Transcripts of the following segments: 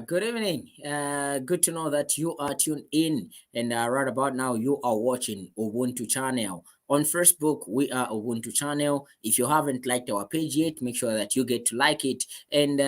Good evening. Good to know that you are tuned in, and right about now you are watching Ubuntu channel. On Facebook, we are Ubuntu channel. If you haven't liked our page yet, make sure that you get to like it and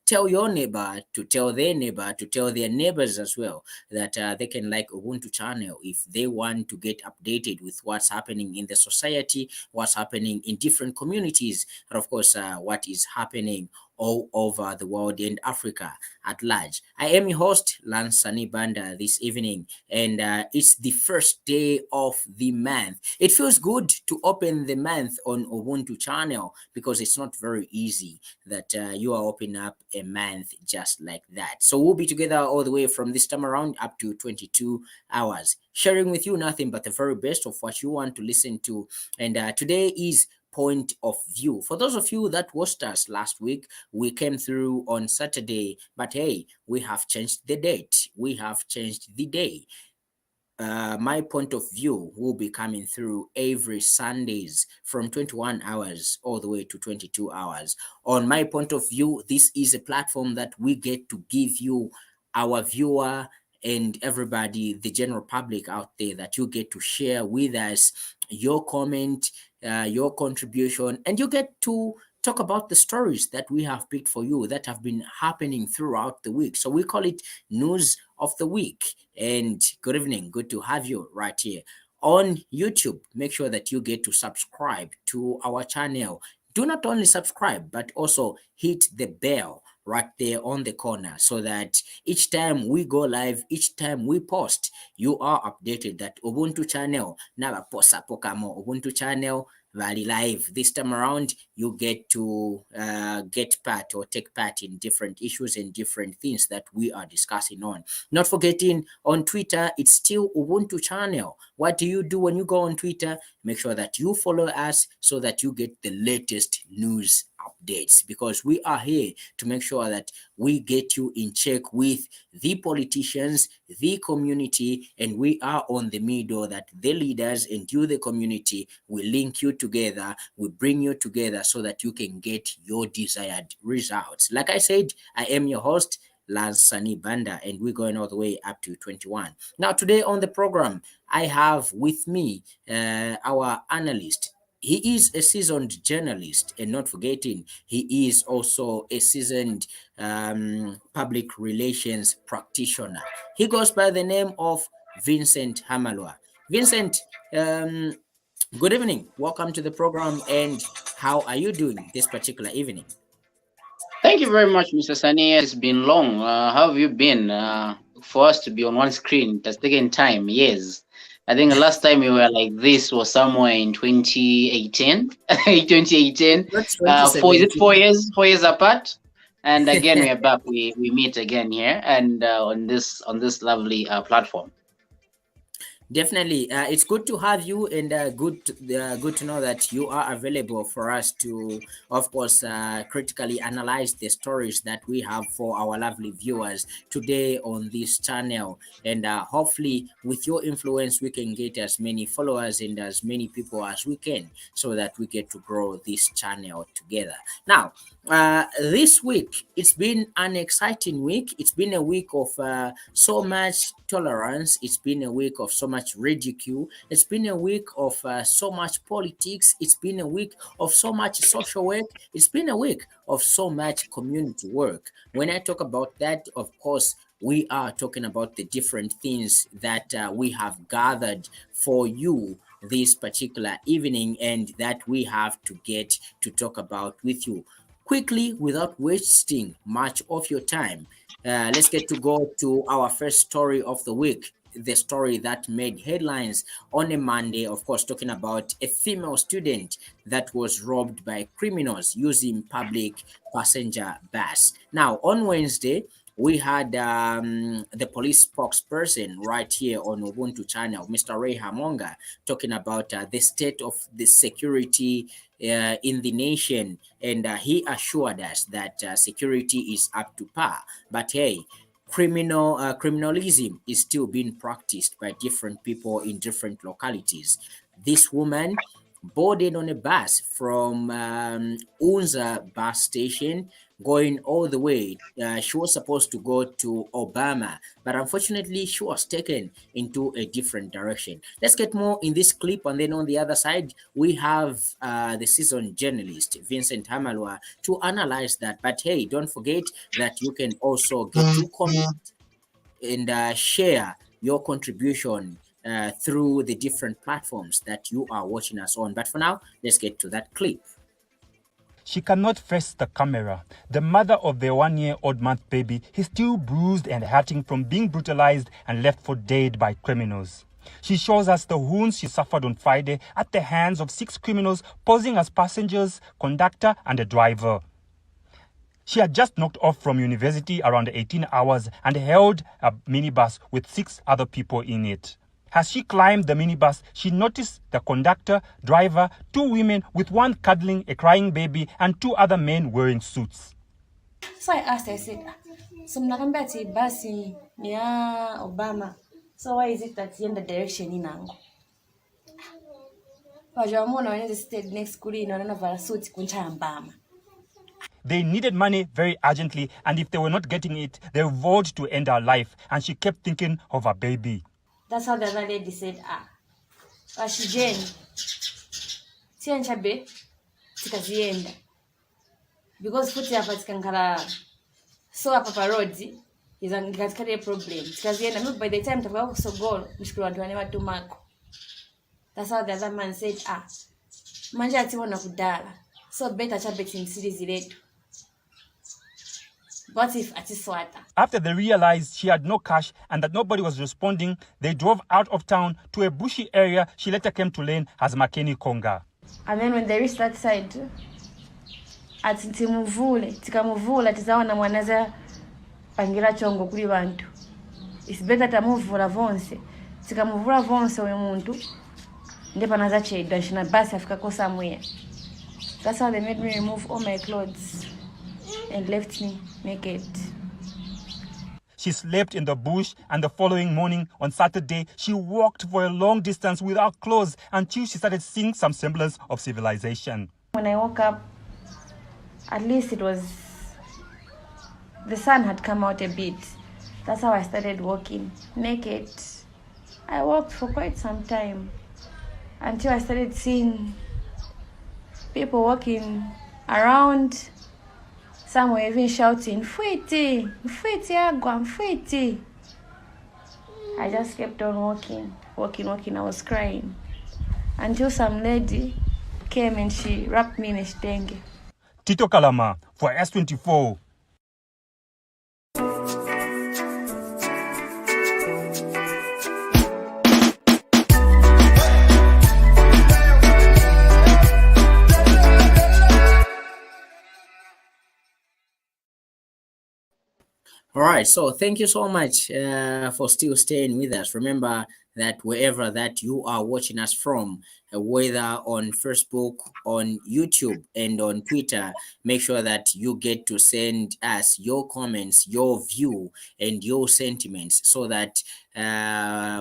tell your neighbor to tell their neighbor to tell their neighbors as well that they can like Ubuntu channel if they want to get updated with what's happening in the society, what's happening in different communities, and of course, what is happening all over the world and Africa at large. I am your host, Lance Banda, this evening, and it's the first day of the month. It feels good to open the month on Ubuntu channel because it's not very easy that you are opening up a month just like that. So we'll be together all the way from this time around up to 22 hours, sharing with you nothing but the very best of what you want to listen to. And today is point of view. For those of you that watched us last week, we came through on Saturday, but hey, we have changed the date. We have changed the day. My point of view will be coming through every Sundays from 21 hours all the way to 22 hours. On my point of view, this is a platform that we get to give you, our viewer, and everybody, the general public out there, that you get to share with us your comment, your contribution, and you get to talk about the stories that we have picked for you that have been happening throughout the week. So we call it News of the Week. And good evening, good to have you right here on YouTube. Make sure that you get to subscribe to our channel. Do not only subscribe, but also hit the bell right there on the corner so that each time we go live, each time we post, you are updated that Ubuntu channel naba posa pokamo Ubuntu channel Valley Live. This time around, you get to get part or take part in different issues and different things that we are discussing on. Not forgetting on Twitter, it's still Ubuntu channel. What do you do when you go on Twitter? Make sure that you follow us so that you get the latest news updates, because we are here to make sure that we get you in check with the politicians, the community, and we are on the middle that the leaders and you, the community, will link you together, will bring you together so that you can get your desired results. Like I said, I am your host, Lance Banda, and we're going all the way up to 21. Now, today on the program, I have with me our analyst. He is a seasoned journalist, and not forgetting, he is also a seasoned public relations practitioner. He goes by the name of Vincent Hamalwa. Vincent, um, good evening. Welcome to the program, and how are you doing this particular evening? Thank you very much, Mr. Sani. It's been long. How have you been? For us to be on one screen, it has taken time, years. I think the last time we were like this was somewhere in 2018. 2018. That's Is it 4 2017. years? 4 years apart. And again, we are back. We meet again here and on this lovely platform. Definitely, it's good to have you, and good to know that you are available for us to, of course, critically analyze the stories that we have for our lovely viewers today on this channel. And hopefully, with your influence, we can get as many followers and as many people as we can, so that we get to grow this channel together. Now, this week it's been an exciting week. It's been a week of so much tolerance. It's been a week of so much ridicule. It's been a week of so much politics. It's been a week of so much social work. It's been a week of so much community work. When I talk about that, of course, we are talking about the different things that we have gathered for you this particular evening and that we have to get to talk about with you quickly without wasting much of your time. Let's get to go to our first story of the week. The story that made headlines on a Monday, of course, talking about a female student that was robbed by criminals using public passenger bus. Now, on Wednesday, we had the police spokesperson right here on Ubuntu channel, Mr. Ray Hamonga, talking about the state of the security in the nation, and he assured us that security is up to par. But hey, criminalism is still being practiced by different people in different localities. This woman boarded on a bus from Unza bus station going all the way. She was supposed to go to Obama, but unfortunately, she was taken into a different direction. Let's get more in this clip, and then on the other side, we have the seasoned journalist Vincent Hamalwa to analyze that. But hey, don't forget that you can also get to comment and share your contribution through the different platforms that you are watching us on. But for now, let's get to that clip. She cannot face the camera. The mother of the 1-year-old month baby is still bruised and hurting from being brutalized and left for dead by criminals. She shows us the wounds she suffered on Friday at the hands of 6 criminals posing as passengers, conductor, and a driver. She had just knocked off from university around 18 hours and held a minibus with 6 other people in it. As she climbed the minibus, she noticed the conductor, driver, 2 women with one cuddling a crying baby and 2 other men wearing suits. So I asked, I said, so mnakambia basi ni ya Obama. So why is it that in the direction inango? Wajamona wenye stayed next kuli na wana suit kuncha Obama. They needed money very urgently, and if they were not getting it, they vowed to end her life, and she kept thinking of her baby. That's how the other lady said, Ashijeni, tianchabe, tikazienda. Because futi hapa tikankala, so hapa road, is a problem. Tikazienda, by the time tafika kusogolo, mshukuru watu wane watu mako. That's how the other man said, manja atiwa na kudala. So better chabe timsiri letu. What if atiswata? After they realized she had no cash and that nobody was responding, they drove out of town to a bushy area she later came to learn as Makeni Konga. And then when they reached that side, tikamuvula tizaona mwanaza pangira chongo kuli bantu. It's better tamuvula vonse. Tikamuvula vonse we muntu. Ndepa naza chedwa nshina basi afika ko somewhere. That's how they made me remove all my clothes and left me naked. She slept in the bush, and the following morning, on Saturday, she walked for a long distance without clothes until she started seeing some semblance of civilization. When I woke up, at least the sun had come out a bit. That's how I started walking naked. I walked for quite some time until I started seeing people walking around. Some were even shouting, "Mfwiti, Mfwiti agwa, Mfwiti." I just kept on walking. I was crying until some lady came and she wrapped me in a shtenge. Tito Kalama for S24. All right, so thank you so much for still staying with us. Remember that wherever that you are watching us from, whether on Facebook, on YouTube, and on Twitter, make sure that you get to send us your comments, your view, and your sentiments so that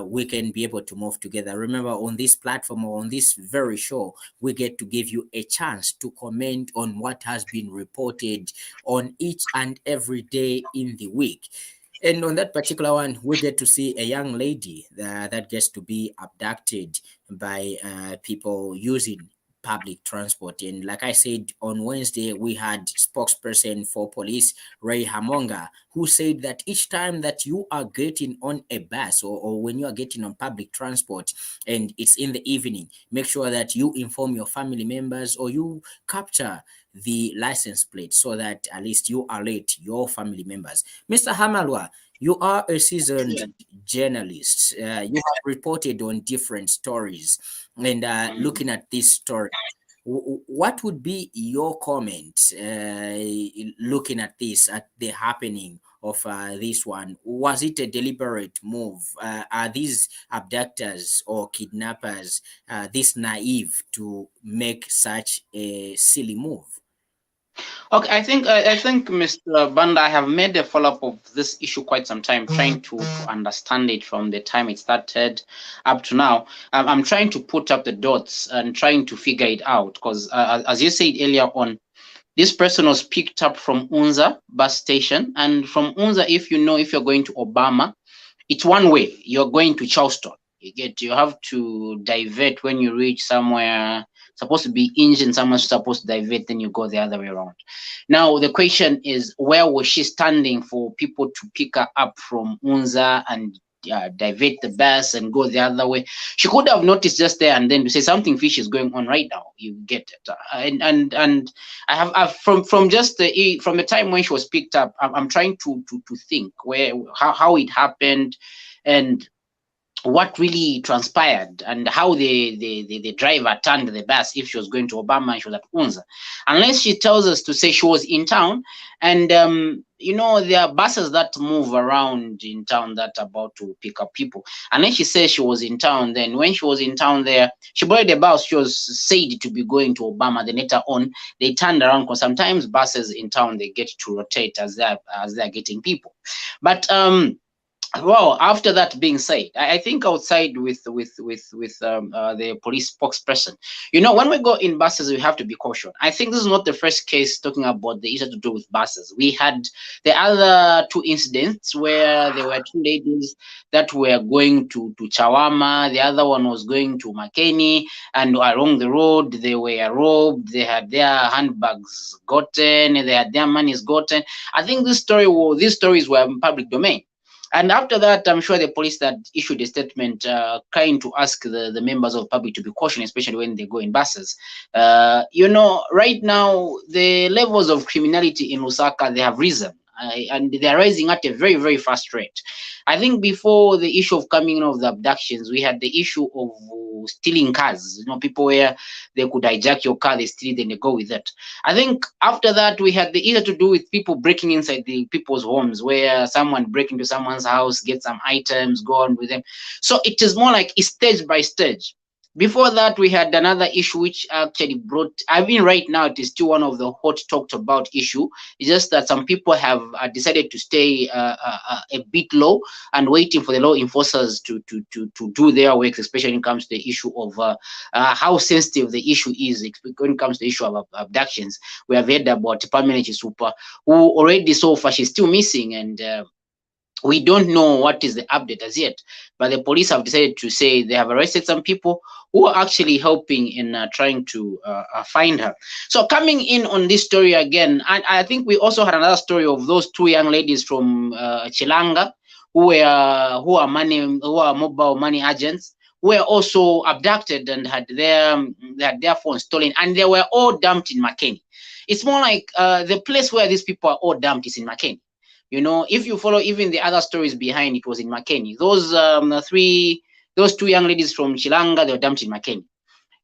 we can be able to move together. Remember, on this platform or on this very show, we get to give you a chance to comment on what has been reported on each and every day in the week. And on that particular one, we get to see a young lady that gets to be abducted by people using public transport. And like I said, on Wednesday, we had spokesperson for police, Ray Hamonga, who said that each time that you are getting on a bus or when you are getting on public transport and it's in the evening, make sure that you inform your family members or you capture the license plate so that at least you alert your family members. Mr. Hamalwa, you are a seasoned journalist. You have reported on different stories. And looking at this story, what would be your comment looking at this, at the happening of this one? Was it a deliberate move? Are these abductors or kidnappers this naive to make such a silly move? Okay, I think Mr. Banda, I have made a follow-up of this issue quite some time, trying to understand it from the time it started up to now. I'm trying to put up the dots and trying to figure it out because, as you said earlier on, this person was picked up from Unza bus station, and from Unza, if you're going to Obama, it's one way. You're going to Charleston. You have to divert when you reach somewhere supposed to be engine, someone's supposed to divert, then you go the other way around. Now the question is, where was she standing for people to pick her up from Unza and divert the bus and go the other way? She could have noticed just there and then to say something fish is going on right now. You get it, and I've from just from the time when she was picked up, I'm trying to think how it happened and what really transpired and how the driver turned the bus if she was going to Obama and she was at Unza. Unless she tells us to say she was in town, and there are buses that move around in town that are about to pick up people. Unless she says she was in town, then when she was in town there, she boarded the bus, she was said to be going to Obama. Then later on, they turned around because sometimes buses in town they get to rotate as they're getting people. But well, after that being said, I think I would side with the police spokesperson. When we go in buses, we have to be cautious. I think this is not the first case talking about the issue to do with buses. We had the other two incidents where there were two ladies that were going to Chawama. The other one was going to Makeni, and along the road they were robbed. They had their handbags gotten. They had their monies gotten. I think these stories were in public domain. And after that, I'm sure the police that issued a statement trying to ask the members of the public to be cautious, especially when they go in buses. Right now, the levels of criminality in Lusaka, they have risen. And they're rising at a very, very fast rate. I think before the issue of coming of the abductions, we had the issue of stealing cars. People where they could hijack your car, they steal it, then they go with it. I think after that, we had the issue to do with people breaking inside the people's homes, where someone break into someone's house, get some items, go on with them. So it is more like stage by stage. Before that, we had another issue which actually right now it is still one of the hot talked about issue. It's just that some people have decided to stay a bit low and waiting for the law enforcers to do their work, especially when it comes to the issue of how sensitive the issue is when it comes to the issue of abductions. We have heard about Pamela Super, who already so far she's still missing, and we don't know what is the update as yet, but the police have decided to say they have arrested some people who are actually helping in trying to find her. So coming in on this story again, I think we also had another story of those two young ladies from Chilanga who are mobile money agents, who were also abducted and had their phones stolen, and they were all dumped in Makeni. It's more like the place where these people are all dumped is in Makeni. If you follow even the other stories behind, it was in Makeni. Those two young ladies from Chilanga, they were dumped in Makeni.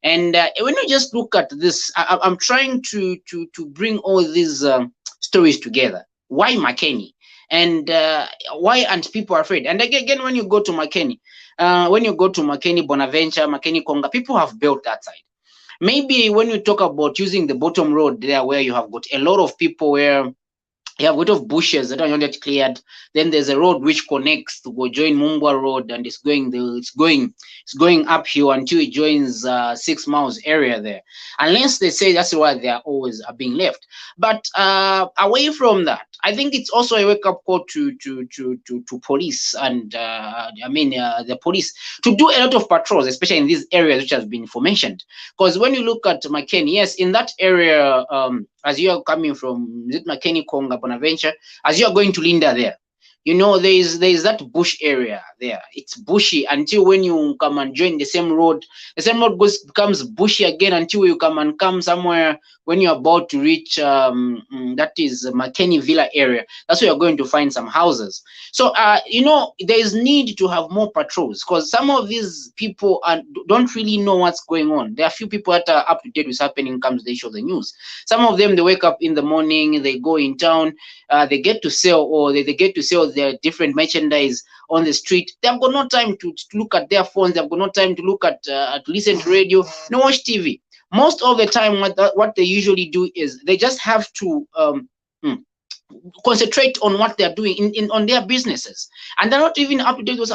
And when you just look at this, I'm trying to bring all these stories together. Why Makeni? And why aren't people afraid? And again, when you go to Makeni, Bonaventure, Makeni Konga, people have built that side. Maybe when you talk about using the bottom road there, where you have got a lot of people where you have a lot of bushes that are not yet cleared. Then there's a road which connects to go join Mumbwa Road, and it's going uphill until it joins 6 miles area there. Unless they say that's why they are always being left. But away from that, I think it's also a wake-up call to police and the police to do a lot of patrols, especially in these areas which has been mentioned. Because when you look at Makeni, yes, in that area, as you are coming from Makeni, Konga, Bonaventure, as you are going to Linda there, there is that bush area there. It's bushy until when you come and join the same road becomes bushy again until you come somewhere when you're about to reach that is Makeni Villa area. That's where you're going to find some houses. So there is need to have more patrols, because some of these people don't really know what's going on. There are few people that are up to date with happening comes to the issue of the news. Some of them, they wake up in the morning, they go in town, they get to sell, or they get to sell their different merchandise on the street. They've got no time to look at their phones. They've got no time to look at to listen to radio, no watch TV. Most of the time, what they usually do is they just have to mm, concentrate on what they're doing on their businesses, and they're not even up to date with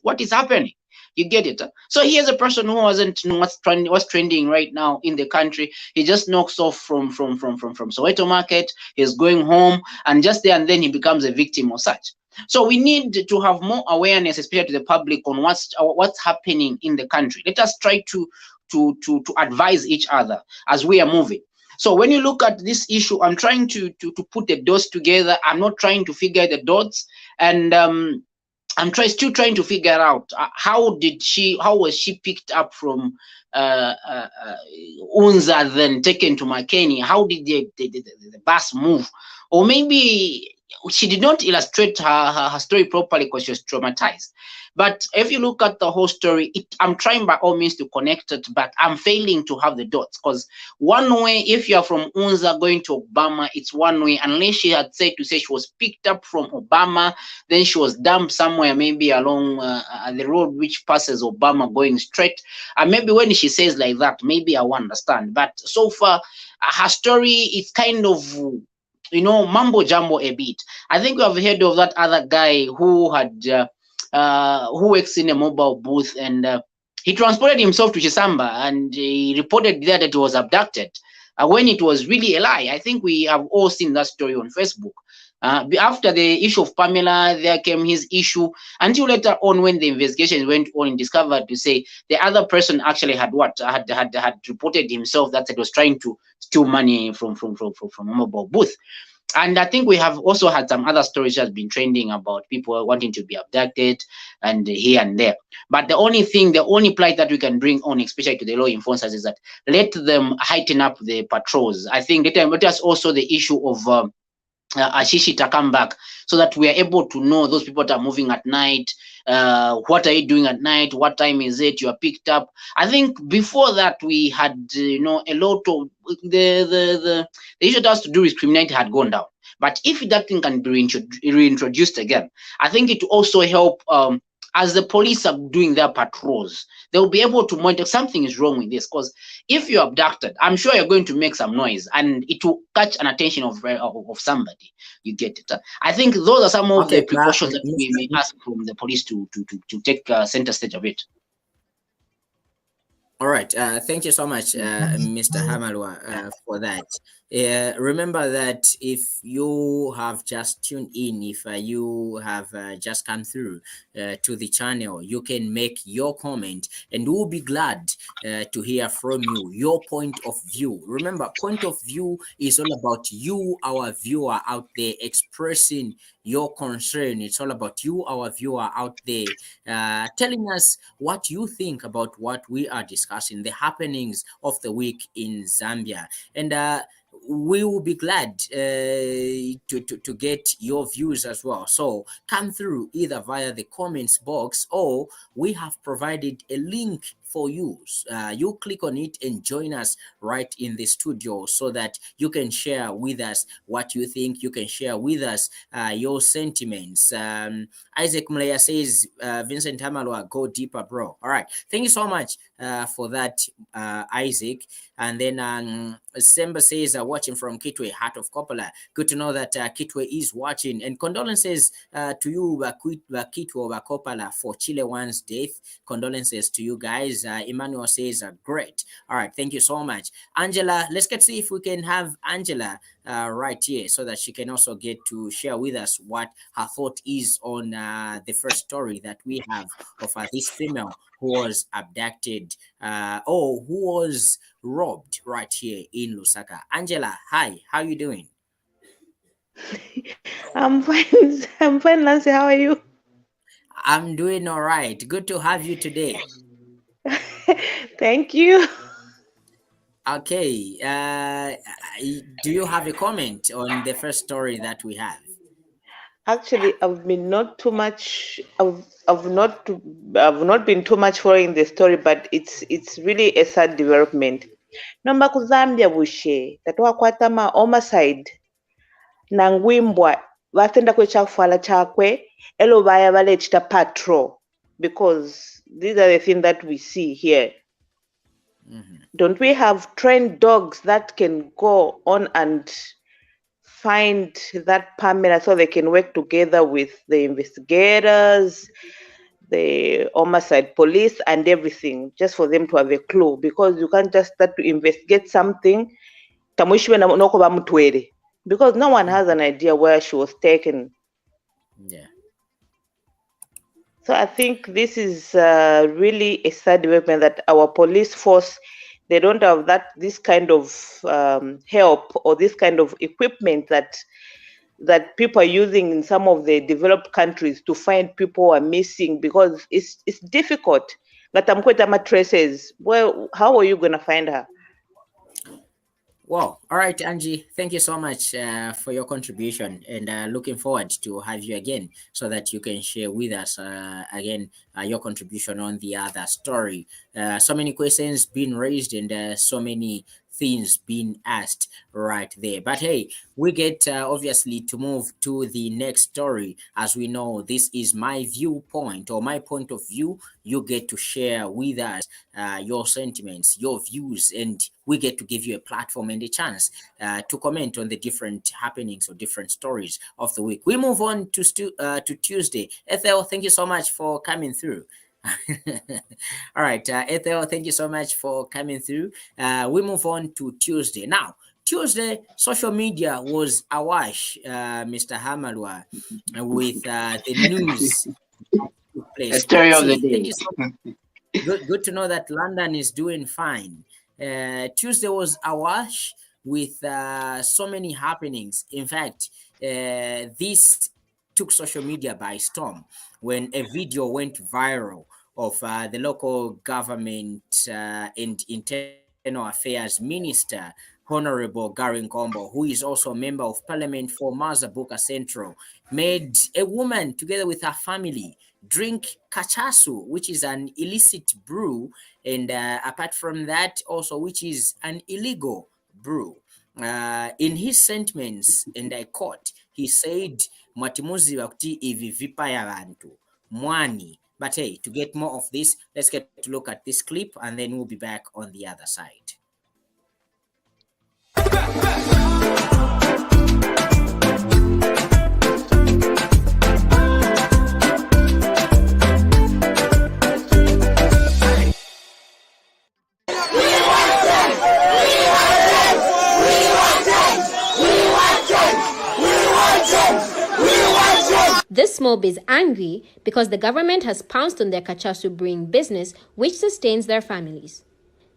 what is happening. You get it? So here's a person who wasn't know what's trending right now in the country. He just knocks off from Soweto Market. He's going home, and just there and then he becomes a victim of such. So we need to have more awareness, especially to the public, on what's happening in the country. Let us try to advise each other as we are moving. So when you look at this issue, I'm trying to put the dots together. I'm not trying to figure the dots, and I'm still trying to figure out how was she picked up from Unza, then taken to Makeni? How did the bus move? Or maybe she did not illustrate her story properly because she was traumatized. But if you look at the whole story, I'm trying by all means to connect it, but I'm failing to have the dots. Because one way, if you're from Unza going to Obama, it's one way. Unless she had said she was picked up from Obama, then she was dumped somewhere, maybe along the road which passes Obama going straight. And maybe when she says like that, maybe I will understand. But so far, her story is kind of, mumbo jumbo a bit. I think we have heard of that other guy who had who works in a mobile booth, and he transported himself to Chisamba, and he reported there that he was abducted when it was really a lie. I think we have all seen that story on Facebook. After the issue of Pamela, there came his issue, until later on when the investigation went on and discovered to say the other person actually had reported himself that he was trying to steal money from a mobile booth. And I think we have also had some other stories that have been trending about people wanting to be abducted and here and there. But the only plight that we can bring on, especially to the law enforcers, is that let them heighten up the patrols. I think let us also the issue of Ashishi to come back, so that we are able to know those people that are moving at night. What are you doing at night? What time is it? You are picked up. I think before that we had a lot of the issue that has to do with criminality had gone down. But if that thing can be reintroduced again, I think it will also help. As the police are doing their patrols, they will be able to monitor something is wrong with this. Because if you're abducted, I'm sure you're going to make some noise, and it will catch an attention of somebody. You get it? I think those are some of the precautions that we may ask from the police to take center stage of it. All right. Thank you so much, Mr. Hamalwa, for that. Remember that if you have just tuned in, if you have just come through to the channel, you can make your comment, and we'll be glad to hear from you, your point of view. Remember, point of view is all about you, our viewer out there, expressing your concern. It's all about you, our viewer out there, telling us what you think about what we are discussing, the happenings of the week in Zambia. And we will be glad to get your views as well. So come through either via the comments box, or we have provided a link for you. You click on it and join us right in the studio, so that you can share with us what you think. You can share with us your sentiments. Isaac Mleya says, Vincent Hamalwa, go deeper, bro. All right. Thank you so much for that, Isaac. And then Semba says, watching from Kitwe, Heart of Coppola. Good to know that Kitwe is watching. And condolences to you, Kitwe Coppola, for Chile One's death. Condolences to you guys. Emmanuel says, great. All right. Thank you so much. Angela, let's see if we can have Angela right here, so that she can also get to share with us what her thought is on the first story that we have of this female who was abducted or who was robbed right here in Lusaka. Angela, hi, how are you doing? I'm fine. I'm fine, Nancy. How are you? I'm doing all right. Good to have you today. Thank you. Okay. Do you have a comment on the first story that we have? Actually, I've been not too much. I've not been too much following the story, but it's really a sad development. Nomba ku Zambia bushe tatwakwatama homicide nangwimbwa vatenda kwe chakufala chakwe elo vaya valechita patrol, because these are the things that we see here. Don't we have trained dogs that can go on and find that Pamela so they can work together with the investigators, the homicide police, and everything, just for them to have a clue? Because you can't just start to investigate something because no one has an idea where she was taken. Yeah. So I think this is really a sad development that our police force, they don't have this kind of help or this kind of equipment that people are using in some of the developed countries to find people who are missing, because it's difficult. Traces. Well, how are you going to find her? Well, all right, Angie, thank you so much for your contribution, and looking forward to have you again so that you can share with us again your contribution on the other story. So many questions being raised and so many things being asked right there. But hey, we get obviously to move to the next story. As we know, this is my viewpoint or my point of view. You get to share with us your sentiments, your views, and we get to give you a platform and a chance to comment on the different happenings or different stories of the week. We move on to Tuesday. Ethel, thank you so much for coming through. All right, Ethel, thank you so much for coming through. We move on to Tuesday. Now, Tuesday, social media was awash, Mr. Hamalwa, with the news that took place. The story of the See, thank day. you so much. Good to know that London is doing fine. Tuesday was awash with so many happenings. In fact, this took social media by storm when a video went viral of the local government and internal affairs minister, Honorable Garin Kombo, who is also a member of parliament for Mazabuka Central, made a woman together with her family drink kachasu, which is an illicit brew, and apart from that also, which is an illegal brew. In his sentiments, and I quote, he said, "Mwatimuzi wakuti ivi vipaya bantu mwani." But hey, to get more of this, let's get to look at this clip and then we'll be back on the other side. This mob is angry because the government has pounced on their kachasu brewing business, which sustains their families.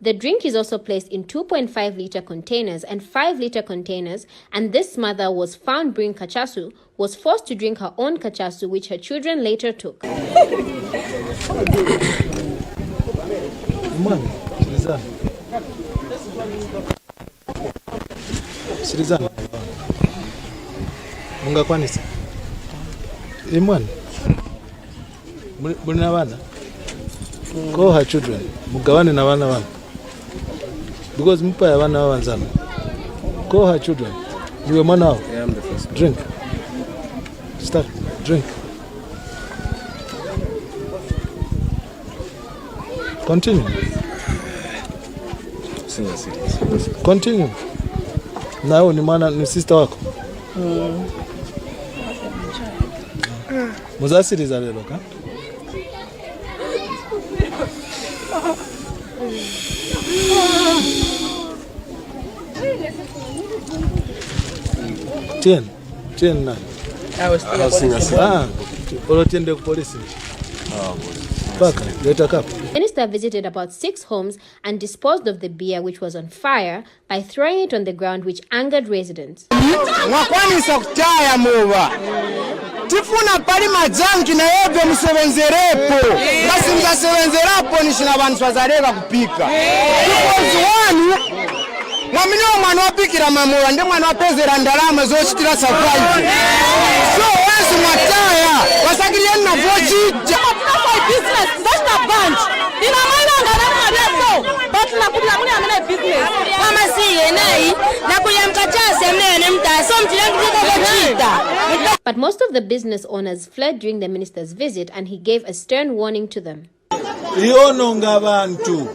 The drink is also placed in 2.5-liter containers and 5-liter containers, and this mother was found brewing kachasu, was forced to drink her own kachasu, which her children later took. Imwan, muna wana, call her children, mugawane na wana wana, because mpa ya wana wanzana. Call her children. You a man now. Yeah, I'm the first. Drink. Start. Drink. Continue. Continue. Now ni mana ni sister wako. Muzasiriza lelo ka? Tien na. I was singing. Olotende ku police. Baka, leta kap. The minister visited about 6 homes and disposed of the beer, which was on fire, by throwing it on the ground, which angered residents. Mwakwanisa kutaya muba. Tifuna pali majanki na yebwe msebenzerepo. Basi msebenzerapo nishina abantu bazareka kupika. Because wanu mwamini mwana wapikira mamura ndi mwana wapezera ndalama zochitira survive. So wezi mwataya wasakiriye na vochija. Business, that's not bunch. In a manner that so, but na kudia muni amena business. Kama si yenai, na kudia mkachase mene mta, so mtilangi ziko. But most of the business owners fled during the minister's visit, and he gave a stern warning to them. Iononga bantu.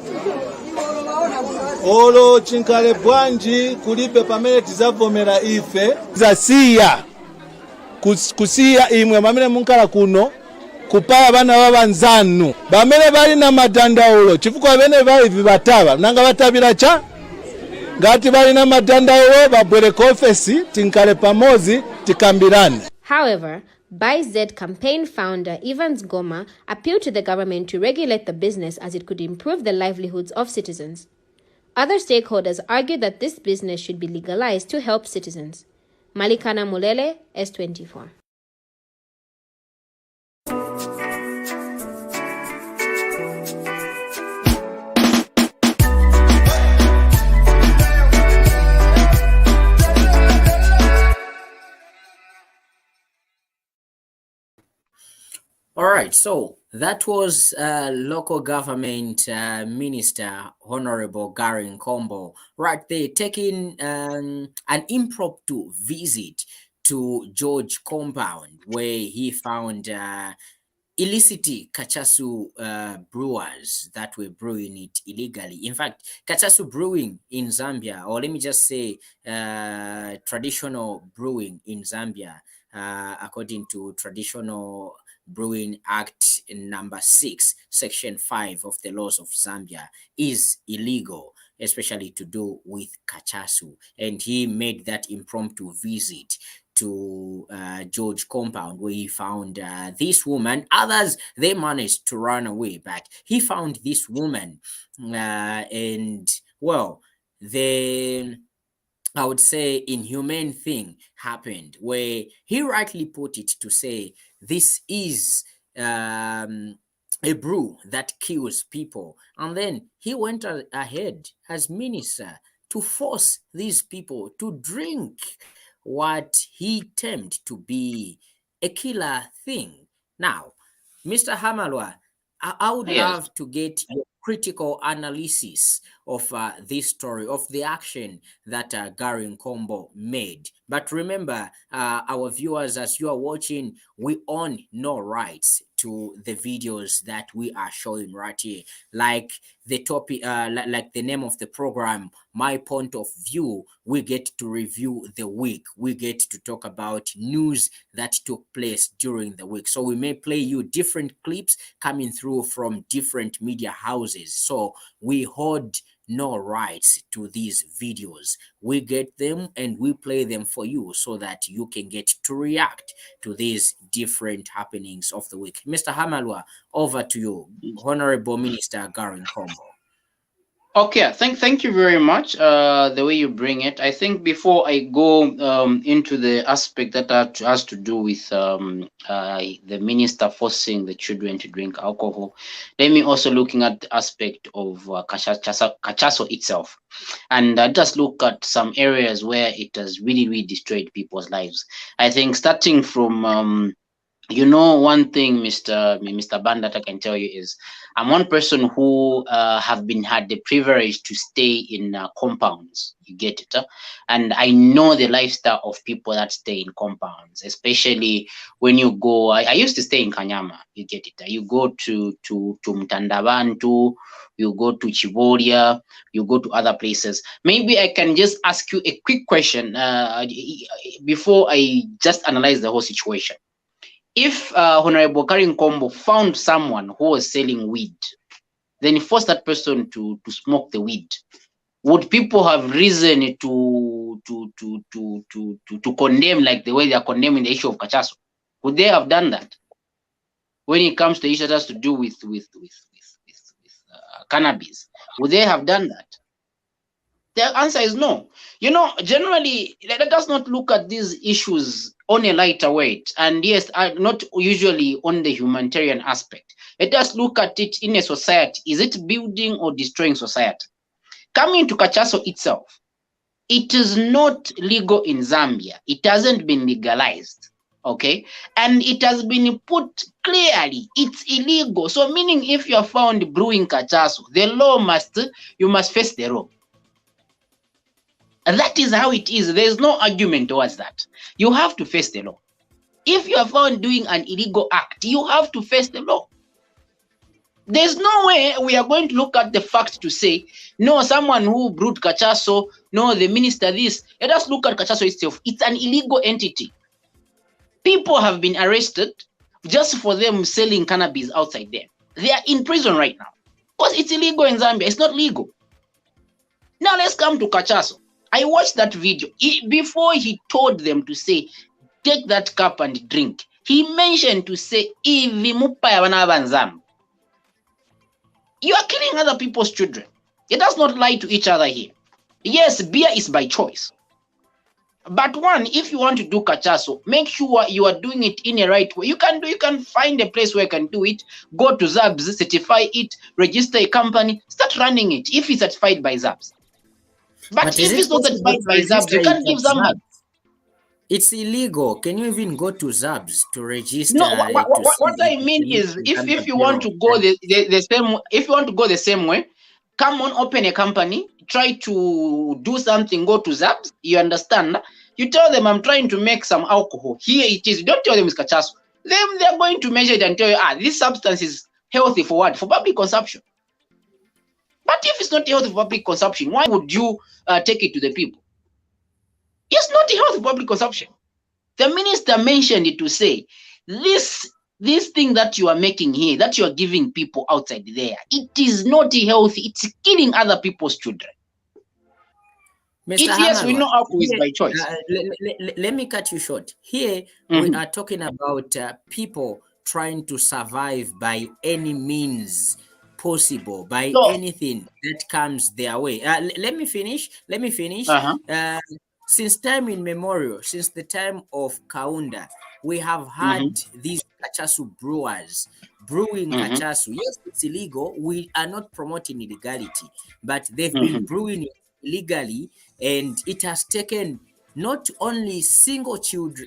olo chinkale bwanji kulibe pamene tizavomera ife zasiya kusiya imwe pamene munkala kuno kupaya bana babanzanu bamene bali na madandaulo chifukwa bene bali vibataba nanga batabira cha ngati bali na madandaulo babwere ku ofesi tinkale pamozi tikambirane. However, BYZ campaign founder Evans Goma appealed to the government to regulate the business as it could improve the livelihoods of citizens. Other stakeholders argued that this business should be legalized to help citizens. Malikana Mulele, S24. All right, so that was local government minister, Honorable Gary Nkombo, right there, taking an impromptu visit to George compound where he found illicit Kachasu brewers that were brewing it illegally. In fact, Kachasu brewing in Zambia, or let me just say traditional brewing in Zambia, according to Traditional Brewing Act number 6, section 5 of the laws of Zambia, is illegal, especially to do with Kachasu. And he made that impromptu visit to George compound where he found this woman. Others, they managed to run away, but he found this woman and well, I would say inhumane thing happened where he rightly put it to say this is a brew that kills people. And then he went ahead as minister to force these people to drink what he termed to be a killer thing. Now, Mr. Hamalwa, I would love to get your critical analysis of this story, of the action that Gary Nkombo made. But remember, our viewers, as you are watching, we own no rights to the videos that we are showing right here. Like the topic, like the name of the program, My Point of View, we get to review the week. We get to talk about news that took place during the week. So we may play you different clips coming through from different media houses. So we hold no rights to these videos. We get them and we play them for you so that you can get to react to these different happenings of the week. Mr. Hamalwa, over to you, Honorable Minister Gary Nkombo. Okay, thank you very much. The way you bring it, I think before I go into the aspect that has to do with the minister forcing the children to drink alcohol, let me also looking at the aspect of Kachaso itself, and just look at some areas where it has really destroyed people's lives. I think starting from you know, one thing, Mr. Ban, that I can tell you is I'm one person who have had the privilege to stay in compounds. You get it, and I know the lifestyle of people that stay in compounds, especially when you go. I used to stay in Kanyama. You get it. You go to Mtandabantu, you go to Chiboria, you go to other places. Maybe I can just ask you a quick question before I just analyze the whole situation. If Honorable Gary Nkombo found someone who was selling weed, then he forced that person to smoke the weed, would people have reason to condemn like the way they are condemning the issue of Kachaso? Would they have done that? When it comes to the issue that has to do with cannabis, would they have done that? The answer is no. You know, generally, let us not look at these issues on a lighter weight, and yes, not usually on the humanitarian aspect. Let us look at it in a society. Is it building or destroying society? Coming to Kachaso itself, it is not legal in Zambia. It hasn't been legalized, okay? And it has been put clearly, it's illegal. So meaning if you are found brewing Kachaso, the law you must face the law. And that is how it is. There's no argument towards that. You have to face the law. If you are found doing an illegal act, you have to face the law. There's no way we are going to look at the fact to say, no, someone who brewed cachaso, no, the minister this. Let us look at cachaso itself. It's an illegal entity. People have been arrested just for them selling cannabis outside there. They are in prison right now because it's illegal in Zambia. It's not legal. Now let's come to cachaso. I watched that video. Before he told them to say, take that cup and drink, he mentioned to say, you are killing other people's children. Let us not lie to each other here. Yes, beer is by choice. But one, if you want to do cachaso, make sure you are doing it in a right way. You can find a place where you can do it. Go to ZABS, certify it, register a company, start running it if it's certified by ZABS. But if it's not certified by ZABS, you can't give somebody. It's illegal. Can you even go to ZABS to register? No, what I mean is, if you want to go the same, if you want to go the same way, come on, open a company, try to do something, go to ZABS. You understand? You tell them, I'm trying to make some alcohol. Here it is. Don't tell them it's cachaso. They're going to measure it and tell you, this substance is healthy for what? For public consumption. But if it's not healthy for public consumption, why would you take it to the people? It's not healthy for public consumption. The minister mentioned it to say, this thing that you are making here, that you are giving people outside there, it is not healthy. It's killing other people's children. Yes, we know alcohol is by choice. Let me cut you short. Here, we are talking about people trying to survive by any means possible, by anything that comes their way. Let me finish. Since time immemorial, since the time of Kaunda, we have had these cachasu brewers brewing cachasu. Yes, it's illegal. We are not promoting illegality, but they've been brewing it illegally, and it has taken not only a single child,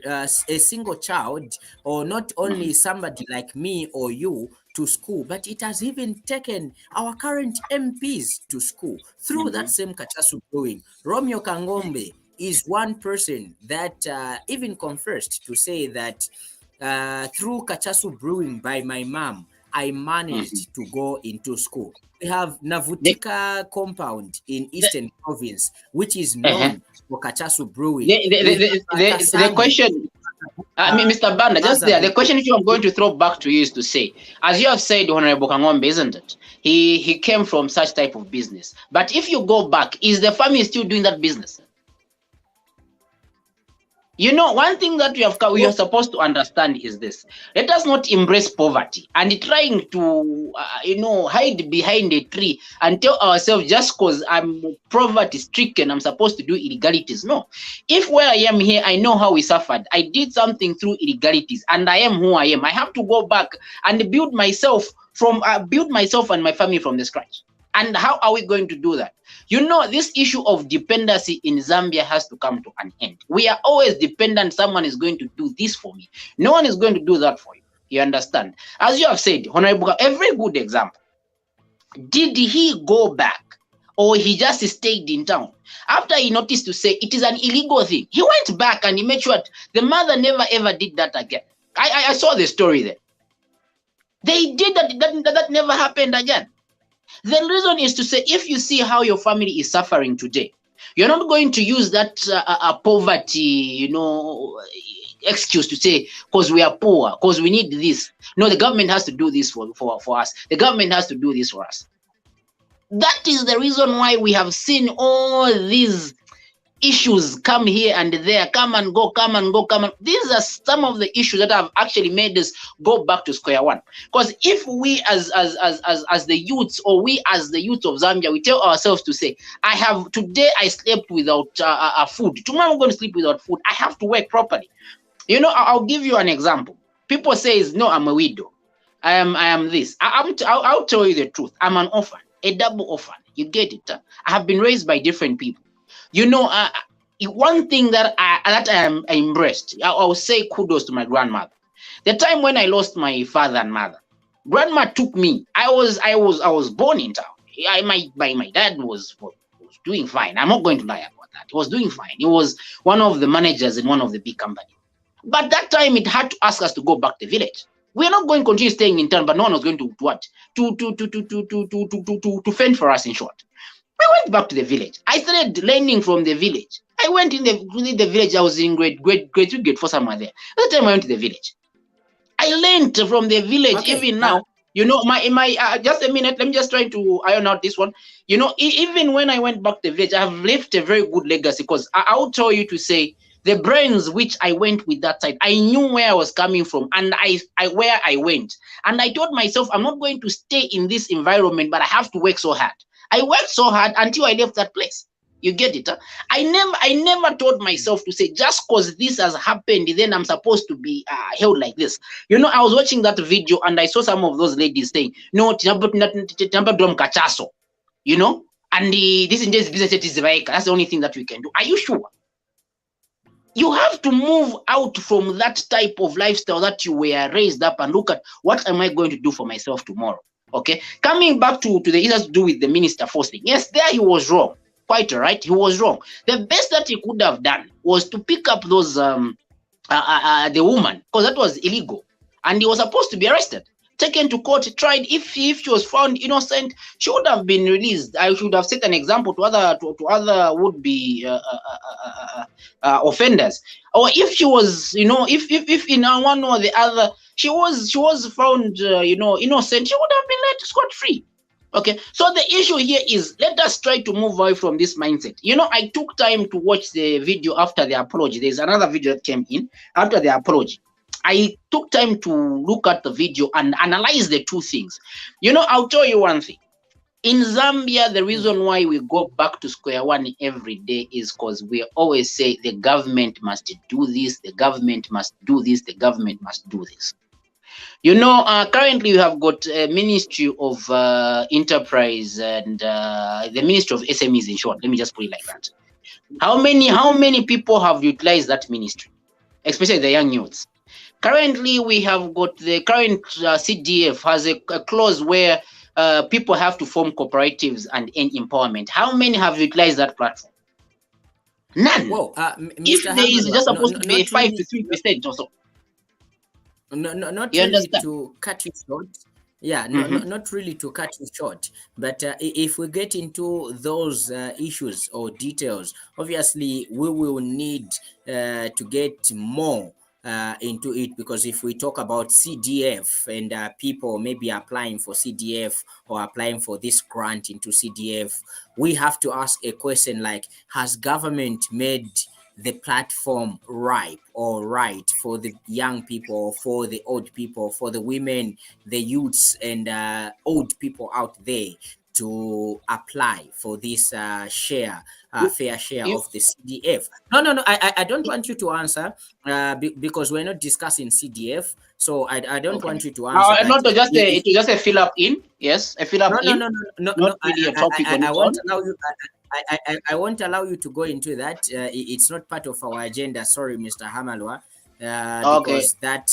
or not only somebody like me or you to school, but it has even taken our current MPs to school through that same cachasu brewing. Romeo Kangombe is one person that even confessed to say that through cachasu brewing by my mom, I managed to go into school. We have Navutika compound in Eastern Province, which is known for cachasu brewing. The question, Mr. Banda, just there, the question which I'm going to throw back to you is to say, as you have said, Honorable Kangombe, isn't it? He came from such type of business. But if you go back, is the family still doing that business? You know, one thing that we are supposed to understand is this. Let us not embrace poverty and trying to, hide behind a tree and tell ourselves just because I'm poverty stricken, I'm supposed to do illegalities. No. If where I am here, I know how we suffered. I did something through illegalities and I am who I am. I have to go back and build myself and my family from the scratch. And how are we going to do that? You know, this issue of dependency in Zambia has to come to an end. We are always dependent. Someone is going to do this for me. No one is going to do that for you. You understand? As you have said, Honorable, a very good example. Did he go back or he just stayed in town? After he noticed to say it is an illegal thing, he went back and he made sure the mother never ever did that again. I saw the story there. They did that never happened again. The reason is to say, if you see how your family is suffering today, you're not going to use that poverty, excuse to say, because we are poor, because we need this. No, the government has to do this for us. The government has to do this for us. That is the reason why we have seen all these issues come here and there, come and go. These are some of the issues that have actually made us go back to square one. Because if we as the youths, or we as the youth of Zambia, we tell ourselves to say, today I slept without food. Tomorrow I'm going to sleep without food. I have to work properly. I'll give you an example. People say, no, I'm a widow. I am this. I'll tell you the truth. I'm an orphan, a double orphan. You get it? I have been raised by different people. One thing that I embraced, I'll say kudos to my grandmother. The time when I lost my father and mother, grandma took me. I was born in town. My dad was doing fine. I'm not going to lie about that. He was doing fine. He was one of the managers in one of the big companies. But that time it had to ask us to go back to the village. We are not going to continue staying in town, but no one was going to what? To fend for us, in short. We went back to the village. I started learning from the village. I went in the village. I was in grade 3, grade 4, somewhere there. At the time I went to the village, I learned from the village. Okay. Even now, you know, my just a minute. Let me just try to iron out this one. You know, even when I went back to the village, I have left a very good legacy, because I'll tell you to say the brains which I went with that side, I knew where I was coming from, and I where I went, and I told myself I'm not going to stay in this environment, but I have to work so hard. I worked so hard until I left that place. You get it? Huh? I never told myself to say just because this has happened, then I'm supposed to be held like this. You know, I was watching that video and I saw some of those ladies saying, "No, kachaso," you know, and this is just business. Is like that's the only thing that we can do. Are you sure? You have to move out from that type of lifestyle that you were raised up and look at what am I going to do for myself tomorrow. Okay, coming back to the it has to do with the minister forcing. Yes, there he was wrong. Quite right, he was wrong. The best that he could have done was to pick up those the woman, because that was illegal, and he was supposed to be arrested, taken to court, tried. If she was found innocent, she would have been released. I should have set an example to other would be offenders. Or if she was, you know, if in one or the other she was found innocent, she would have been let scot free. Okay, so the issue here is let us try to move away from this mindset. You know, I took time to watch the video after the apology. There's another video that came in after the apology. I took time to look at the video and analyze the two things. You know, I'll tell you one thing. In Zambia, the reason why we go back to square one every day is because we always say the government must do this, the government must do this, the government must do this. You know, currently we have got a Ministry of Enterprise and the Ministry of SMEs, in short. Let me just put it like that. How many people have utilized that ministry, especially the young youths? Currently, we have got the current CDF has a clause where people have to form cooperatives and end empowerment. How many have utilized that platform? None. Well, if Mr. there is Hamalwa, just supposed to be not 5 really, to 3% or so. not You really understand? to cut you short. Yeah, not really to cut you short, but if we get into those issues or details, obviously we will need to get more into it, because if we talk about CDF and people maybe applying for CDF or applying for this grant into CDF, we have to ask a question like, has government made the platform ripe or right for the young people, for the old people, for the women, the youths and old people out there to apply for this fair share of the CDF? No. I don't want you to answer because we're not discussing CDF. So I don't want you to answer. Not just a fill up in. Yes, a fill up in. No. Not really a topic on I its won't own. allow you. I won't allow you to go into that. It's not part of our agenda. Sorry, Mr. Hamalwa, because that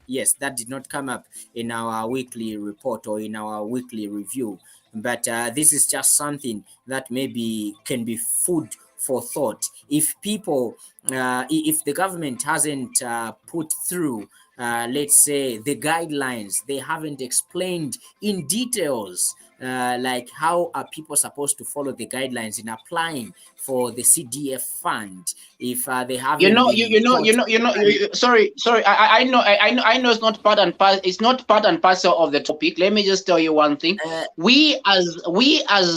yes, that did not come up in our weekly report or in our weekly review. But this is just something that maybe can be food for thought. If people, if the government hasn't put through, let's say, the guidelines, they haven't explained in details, like how are people supposed to follow the guidelines in applying for the CDF fund, if they haven't sorry, I know it's not part and parcel. It's not part and parcel of the topic. Let me just tell you one thing. We as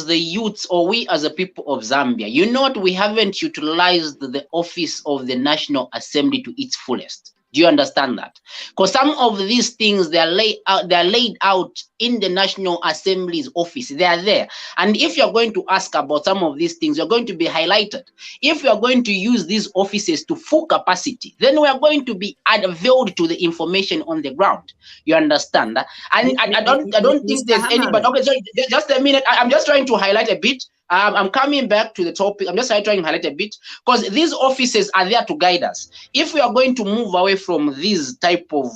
the youths, or we as the people of Zambia, you know what, we haven't utilized the office of the National Assembly to its fullest. Do you understand that? Because some of these things, they are laid out in the National Assembly's office. They are there. And if you're going to ask about some of these things, you're going to be highlighted. If you're going to use these offices to full capacity, then we are going to be unveiled to the information on the ground. You understand that? And I don't think there's anybody. Okay, so just a minute. I'm just trying to highlight a bit. I'm coming back to the topic. I'm just trying to highlight a bit, because these offices are there to guide us. If we are going to move away from these type of,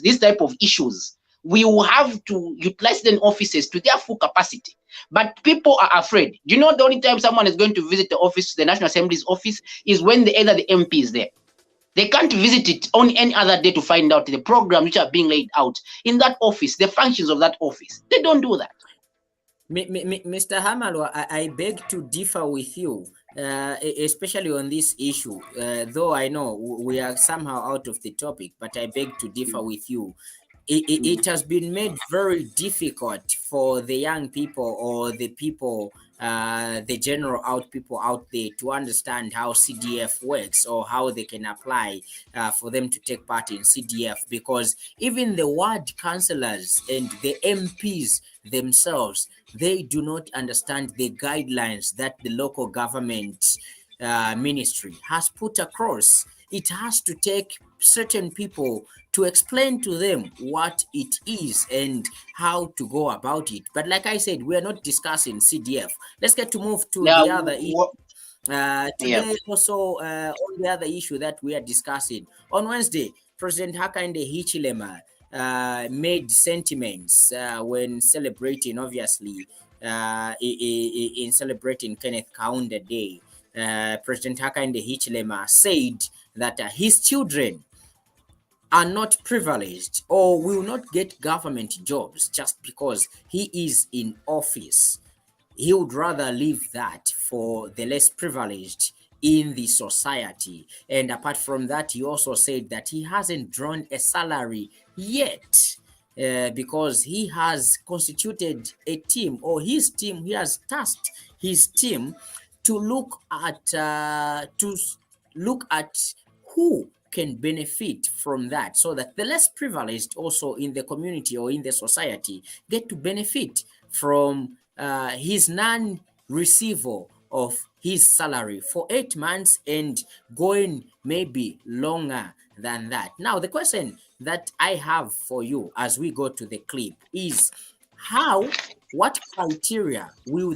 this type of issues, we will have to utilize the offices to their full capacity. But people are afraid. Do you know the only time someone is going to visit the office, the National Assembly's office, is when either the MP is there. They can't visit it on any other day to find out the programs which are being laid out in that office, the functions of that office. They don't do that. Mr. Hamalwa, I beg to differ with you, especially on this issue. Though I know we are somehow out of the topic, but I beg to differ with you. It has been made very difficult for the young people or the people, the general people out there to understand how CDF works or how they can apply for them to take part in CDF, because even the ward councillors and the MPs themselves, they do not understand the guidelines that the local government ministry has put across. It has to take certain people to explain to them what it is and how to go about it. But like I said, we are not discussing CDF. Let's get to move to Now, the other issue. Today yeah. also on the other issue that we are discussing. On Wednesday, President Hakainde Hichilema made sentiments when celebrating, obviously, in celebrating Kenneth Kaunda Day. President Hakainde Hichilema said that his children are not privileged or will not get government jobs just because he is in office. He would rather leave that for the less privileged in the society. And apart from that, he also said that he hasn't drawn a salary yet. Because he has constituted a team, or his team, he has tasked his team to look at who can benefit from that, so that the less privileged also in the community or in the society get to benefit from his non-receival of his salary for 8 months and going maybe longer than that. Now, the question that I have for you as we go to the clip is what criteria will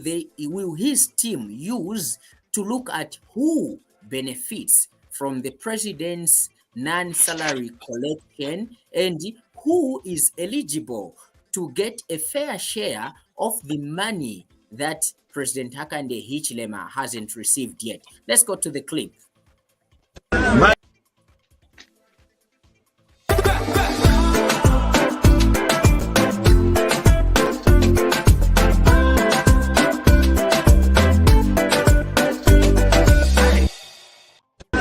his team use to look at who benefits from the president's non-salary collection and who is eligible to get a fair share of the money that President Hakainde Hichilema hasn't received yet? Let's go to the clip.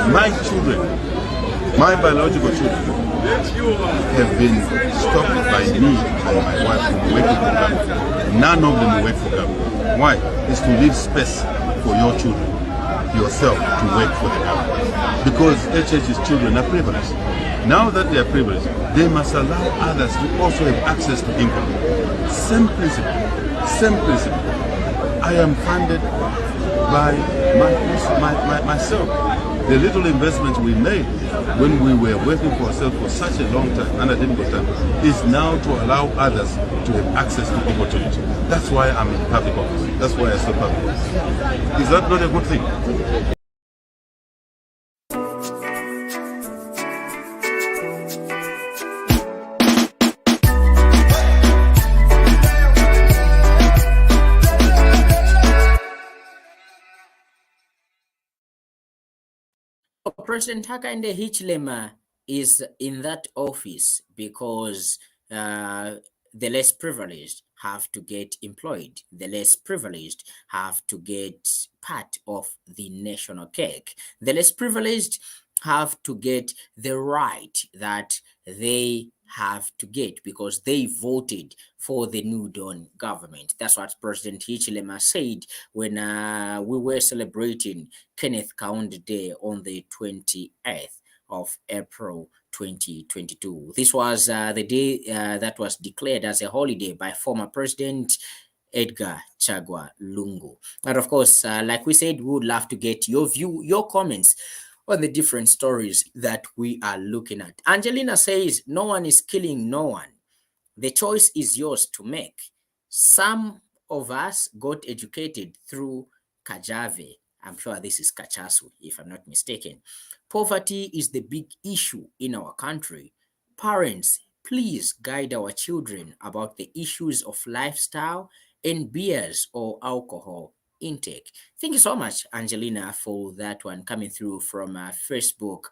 My children, my biological children, have been stopped by me and my wife from working for government. None of them will work for government. Why? It's to leave space for your children, yourself, to work for the government. Because HH's children are privileged. Now that they are privileged, they must allow others to also have access to income. Same principle. Same principle. I am funded by myself. The little investment we made when we were working for ourselves for such a long time, and I didn't go time, is now to allow others to have access to opportunity. That's why I'm in public office. That's why I serve public office. Is that not a good thing? President Hakainde Hichilema is in that office because the less privileged have to get employed. The less privileged have to get part of the national cake. The less privileged have to get the right that they have to get because they voted for the New Dawn government. That's what President Hichilema said when we were celebrating Kenneth Kaunda Day on the 28th of April 2022. This was the day that was declared as a holiday by former President Edgar Chagwa Lungu. And of course, like we said, we would love to get your view, your comments on the different stories that we are looking at. Angelina says, no one is killing no one. The choice is yours to make. Some of us got educated through Kajave. I'm sure this is Kachasu, if I'm not mistaken. Poverty is the big issue in our country. Parents, please guide our children about the issues of lifestyle and beers or alcohol intake. Thank you so much, Angelina, for that one coming through from Facebook.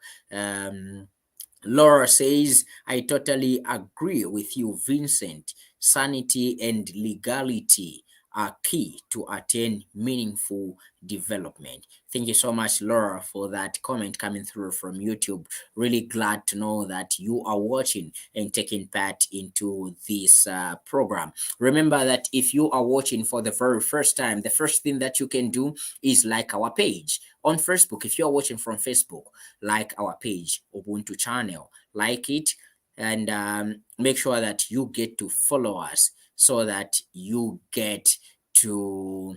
Laura says, I totally agree with you, Vincent. Sanity and legality are key to attain meaningful development. Thank you so much, Laura, for that comment coming through from YouTube. Really glad to know that you are watching and taking part into this program. Remember that if you are watching for the very first time, the first thing that you can do is like our page on Facebook. If you are watching from Facebook, like our page, Ubuntu channel, like it, and make sure that you get to follow us so that you get to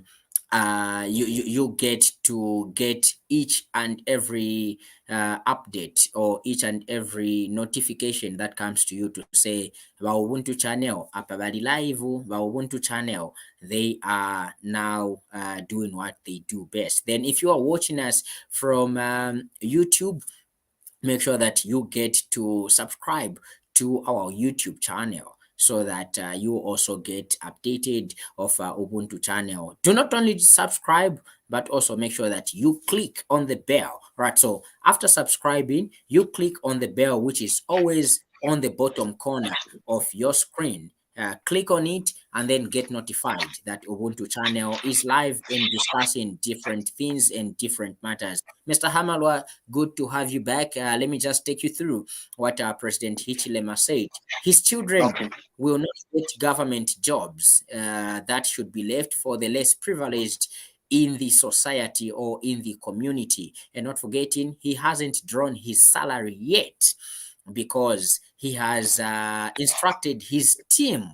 you get to get each and every update or each and every notification that comes to you to say ba Ubuntu channel apa bali live ba Ubuntu channel, they are now doing what they do best. Then if you are watching us from YouTube, make sure that you get to subscribe to our YouTube channel so that you also get updated of Ubuntu channel. Do not only subscribe, but also make sure that you click on the bell, right? So after subscribing, you click on the bell, which is always on the bottom corner of your screen. Click on it and then get notified that Ubuntu channel is live and discussing different things and different matters. Mr. Hamalwa, good to have you back. Let me just take you through what President Hichilema said. His children will not get government jobs. That should be left for the less privileged in the society or in the community. And not forgetting, he hasn't drawn his salary yet because he has instructed his team,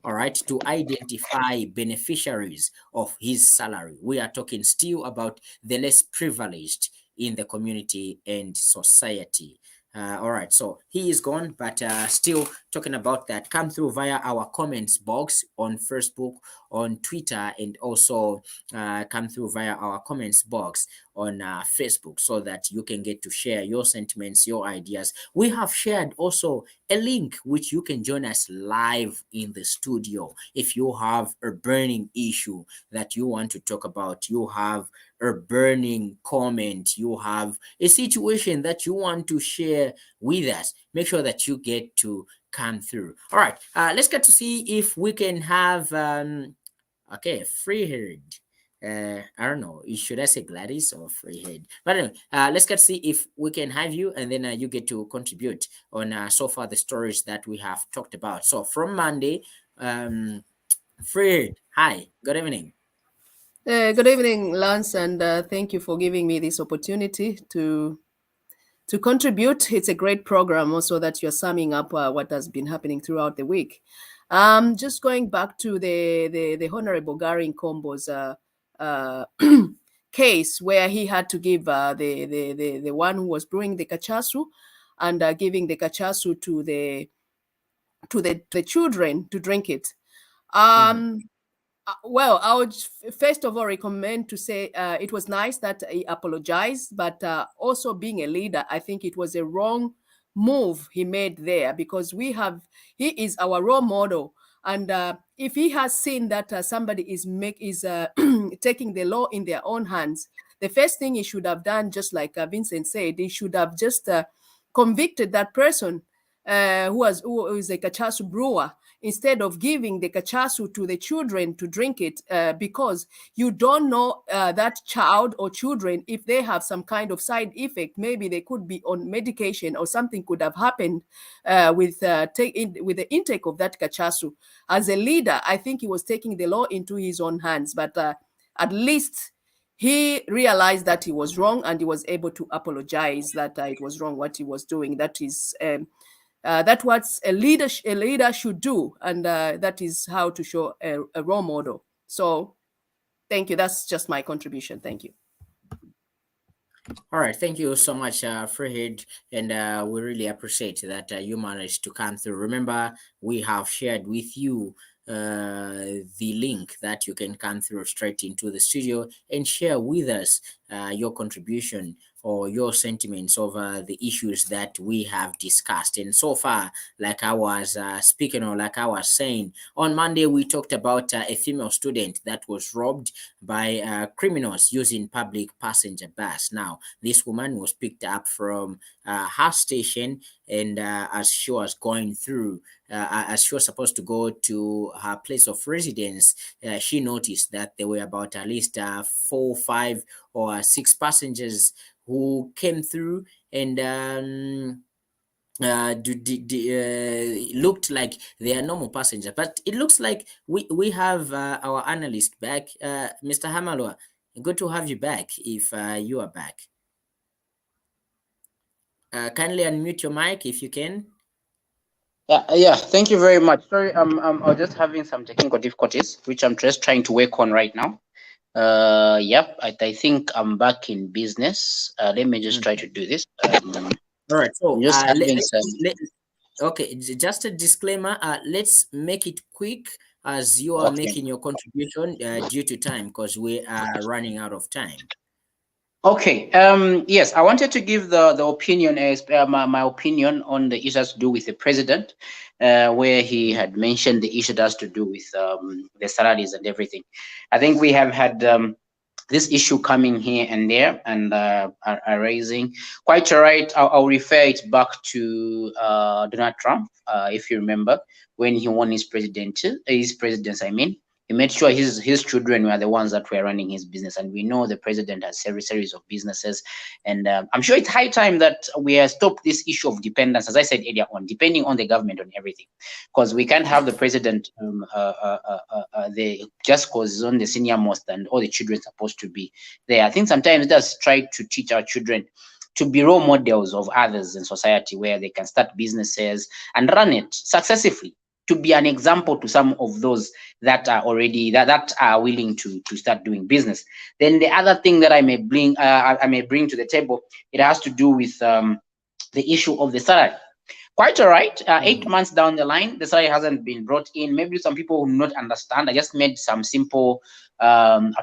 all right, to identify beneficiaries of his salary. We are talking still about the less privileged in the community and society. All right, so he is gone, but still talking about that. Come through via our comments box on Facebook, on Twitter, and also come through via our comments box on Facebook so that you can get to share your sentiments, your ideas. We have shared also a link which you can join us live in the studio. If you have a burning issue that you want to talk about, you have a burning comment, you have a situation that you want to share with us, make sure that you get to come through. All right, let's get to see if we can have okay, Freehead. I don't know, should I say Gladys or Freehead? But anyway, let's get to see if we can have you, and then you get to contribute on so far the stories that we have talked about. So from Monday, Freehead, hi, good evening. Good evening, Lance, and thank you for giving me this opportunity to contribute. It's a great program also that you're summing up what has been happening throughout the week. Just going back to the Honorable Garin Kombo's case where he had to give the one who was brewing the kachasu and giving the kachasu to the children to drink it. Well, I would first of all recommend to say it was nice that he apologized, but also being a leader, I think it was a wrong move he made there because he is our role model. And if he has seen that somebody is taking the law in their own hands, the first thing he should have done, just like Vincent said, he should have just convicted that person who is a kachasu brewer, instead of giving the kachasu to the children to drink it, because you don't know that child or children, if they have some kind of side effect, maybe they could be on medication or something could have happened with the intake of that kachasu. As a leader, I think he was taking the law into his own hands, but at least he realized that he was wrong and he was able to apologize that it was wrong what he was doing. That is that's what a leader should do, and that is how to show a role model. So thank you. That's just my contribution. Thank you. All right, thank you so much, Freehead, and we really appreciate that you managed to come through. Remember, we have shared with you the link that you can come through straight into the studio and share with us your contribution or your sentiments over the issues that we have discussed. And so far, like I was speaking, or like I was saying, on Monday we talked about a female student that was robbed by criminals using public passenger bus. Now, this woman was picked up from her station, and as she was going through, as she was supposed to go to her place of residence, she noticed that there were about at least 4, 5, or 6 passengers who came through, and looked like they are normal passengers. But it looks like we have our analyst back, Mr. Hamalwa. Good to have you back, if you are back. Kindly unmute your mic if you can. Yeah, thank you very much. Sorry, I was just having some technical difficulties, which I'm just trying to work on right now. Yep, I think I'm back in business. Let me just try to do this. All right, so just okay, just a disclaimer. Let's make it quick, as you are making your contribution due to time, because we are running out of time. Okay. Yes, I wanted to give the opinion as my opinion on the issue has to do with the president, where he had mentioned the issue that has to do with the salaries and everything. I think we have had this issue coming here and there, and are raising. Quite right. I'll refer it back to Donald Trump, if you remember, when he won his presidency. I mean, he made sure his children were the ones that were running his business, and we know the president has a series of businesses, and I'm sure it's high time that we stop this issue of dependence, as I said earlier on, depending on the government on everything, because we can't have the president just because he's on the senior most and all the children supposed to be there. I think sometimes let's try to teach our children to be role models of others in society, where they can start businesses and run it successfully, to be an example to some of those that are already that are willing to start doing business. Then the other thing that I may bring to the table, it has to do with the issue of the salary. Quite all right. 8 months down the line, the salary hasn't been brought in. Maybe some people will not understand. I just made some simple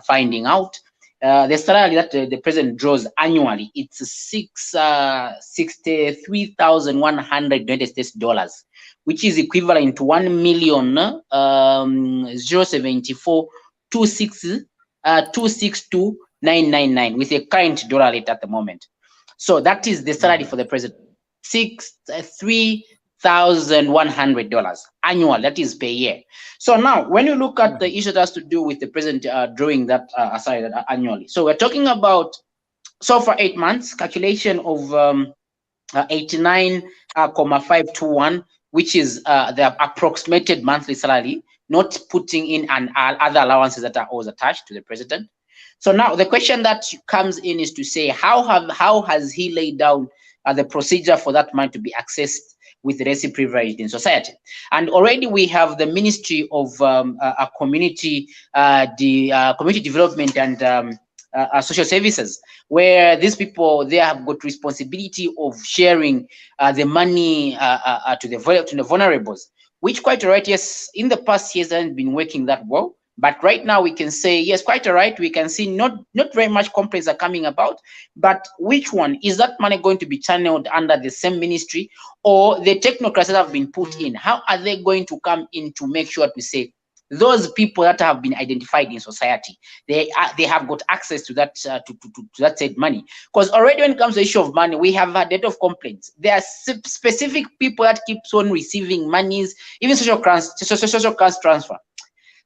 finding out. The salary that the president draws annually, it's $63,100 United States dollars, which is equivalent to 1,074,262,999 with a current dollar rate at the moment. So that is the salary for the president, $63,100 annual. That is per year. So now, when you look at the issue that has to do with the president drawing that salary annually, so we're talking about, so for 8 months, calculation of 89,521, which is the approximated monthly salary, not putting in other allowances that are always attached to the president. So now the question that comes in is to say, how has he laid down the procedure for that money to be accessed with less privileged in society? And already we have the Ministry of Community Development and Social Services, where these people, they have got responsibility of sharing the money to the vulnerables, which quite all right, yes, in the past years hasn't been working that well. But right now we can say, yes, quite all right. We can see not very much complaints are coming about, but which one is that money going to be channeled under the same ministry, or the technocrats that have been put in? How are they going to come in to make sure to say those people that have been identified in society, they have got access to that to that said money? Because already when it comes to the issue of money, we have had a lot of complaints. There are specific people that keeps on receiving monies, even social grants transfer.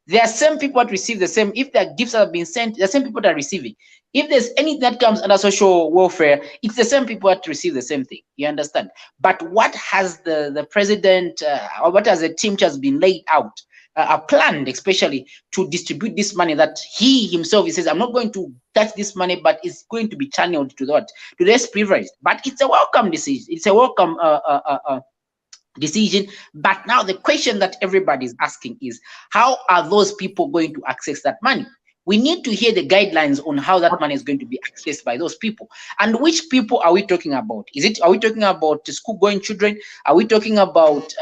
There are same people that receive the same. If their gifts have been sent, the same people that are receiving. If there's anything that comes under social welfare, it's the same people that receive the same thing. You understand? But what has the president, or what has the team which has been laid out, planned, especially to distribute this money, that he himself, he says, I'm not going to touch this money, but it's going to be channeled to what? To less privileged. But it's a welcome decision. It's a welcome decision. But now the question that everybody is asking is, how are those people going to access that money? We need to hear the guidelines on how that money is going to be accessed by those people. And which people are we talking about? Are we talking about school-going children? Are we talking about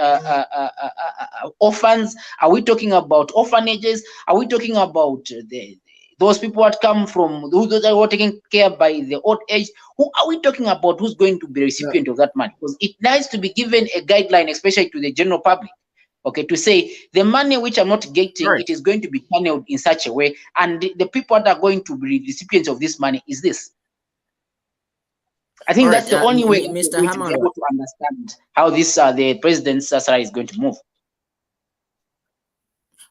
orphans? Are we talking about orphanages? Are we talking about those people that come from those that were taken care by the old age. Who are we talking about? Who's going to be the recipient of that money? Because it needs to be given a guideline, especially to the general public. Okay, to say the money which I'm not getting, it is going to be channeled in such a way, and the people that are going to be recipients of this money is this. I think that's the only way Mr. we're going to be able to understand how this the president's salary is going to move.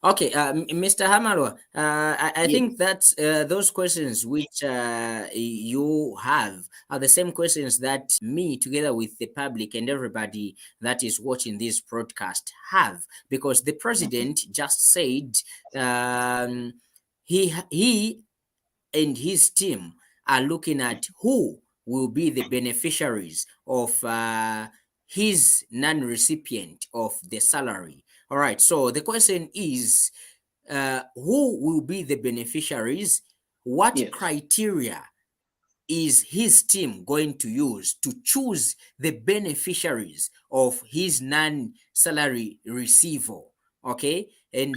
Okay, Mr. Hamalwa, I think that those questions which you have are the same questions that me, together with the public and everybody that is watching this broadcast, have, because the president just said he and his team are looking at who will be the beneficiaries of his non-recipient of the salary. All right, so the question is, who will be the beneficiaries? What criteria is his team going to use to choose the beneficiaries of his non-salary receiver? Okay, and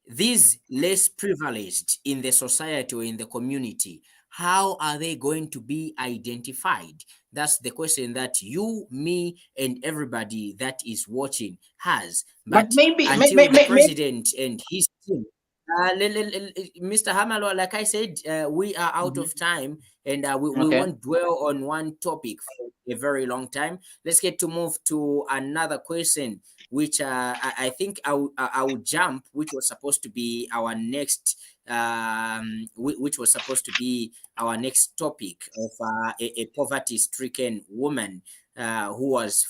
these less privileged in the society or in the community, how are they going to be identified? That's the question that you, me, and everybody that is watching has. But until the president and his team, Mr. Hamalwa, like I said, we are out of time, and we won't dwell on one topic for a very long time. Let's get to move to another question, which I think I would jump, which was supposed to be our next topic of a poverty-stricken woman who was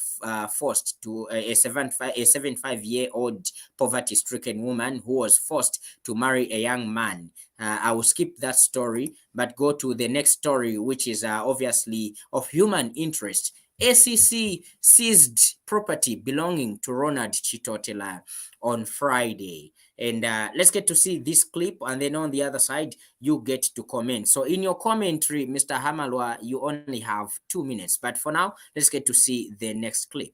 forced to a 75-year-old poverty-stricken woman who was forced to marry a young man. I will skip that story, but go to the next story, which is obviously of human interest. ACC seized property belonging to Ronald Chitotela on Friday. And let's get to see this clip, and then on the other side, you get to comment. So in your commentary, Mr. Hamalwa, you only have 2 minutes. But for now, let's get to see the next clip.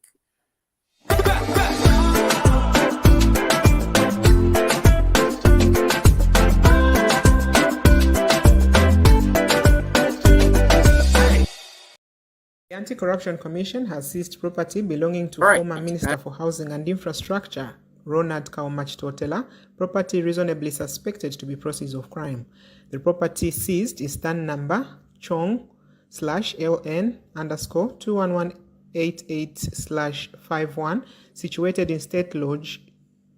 The Anti-Corruption Commission has seized property belonging to former Minister for Housing and Infrastructure, Ronald Chitotela, property reasonably suspected to be proceeds of crime. The property seized is stand number Chong/LN_21188/51, situated in State Lodge,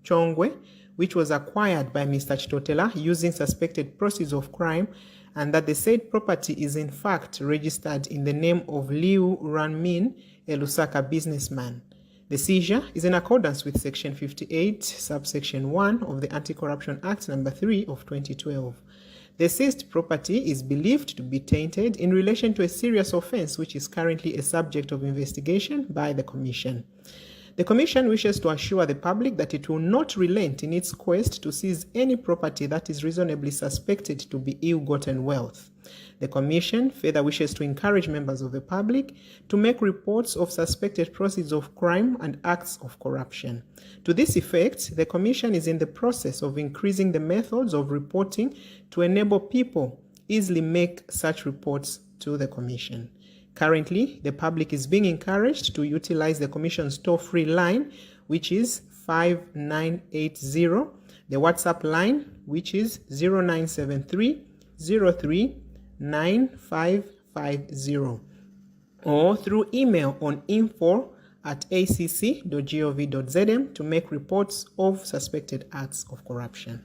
Chongwe, which was acquired by Mr. Chitotela using suspected proceeds of crime, and that the said property is in fact registered in the name of Liu Ranmin, a Lusaka businessman. The seizure is in accordance with Section 58, subsection 1 of the Anti-Corruption Act number 3 of 2012. The seized property is believed to be tainted in relation to a serious offense which is currently a subject of investigation by the Commission. The Commission wishes to assure the public that it will not relent in its quest to seize any property that is reasonably suspected to be ill-gotten wealth. The Commission further wishes to encourage members of the public to make reports of suspected proceeds of crime and acts of corruption. To this effect, the Commission is in the process of increasing the methods of reporting to enable people easily make such reports to the Commission. Currently, the public is being encouraged to utilize the Commission's toll-free line, which is 5980, the WhatsApp line, which is 0973 03 9550, or through email on info@acc.gov.zm to make reports of suspected acts of corruption.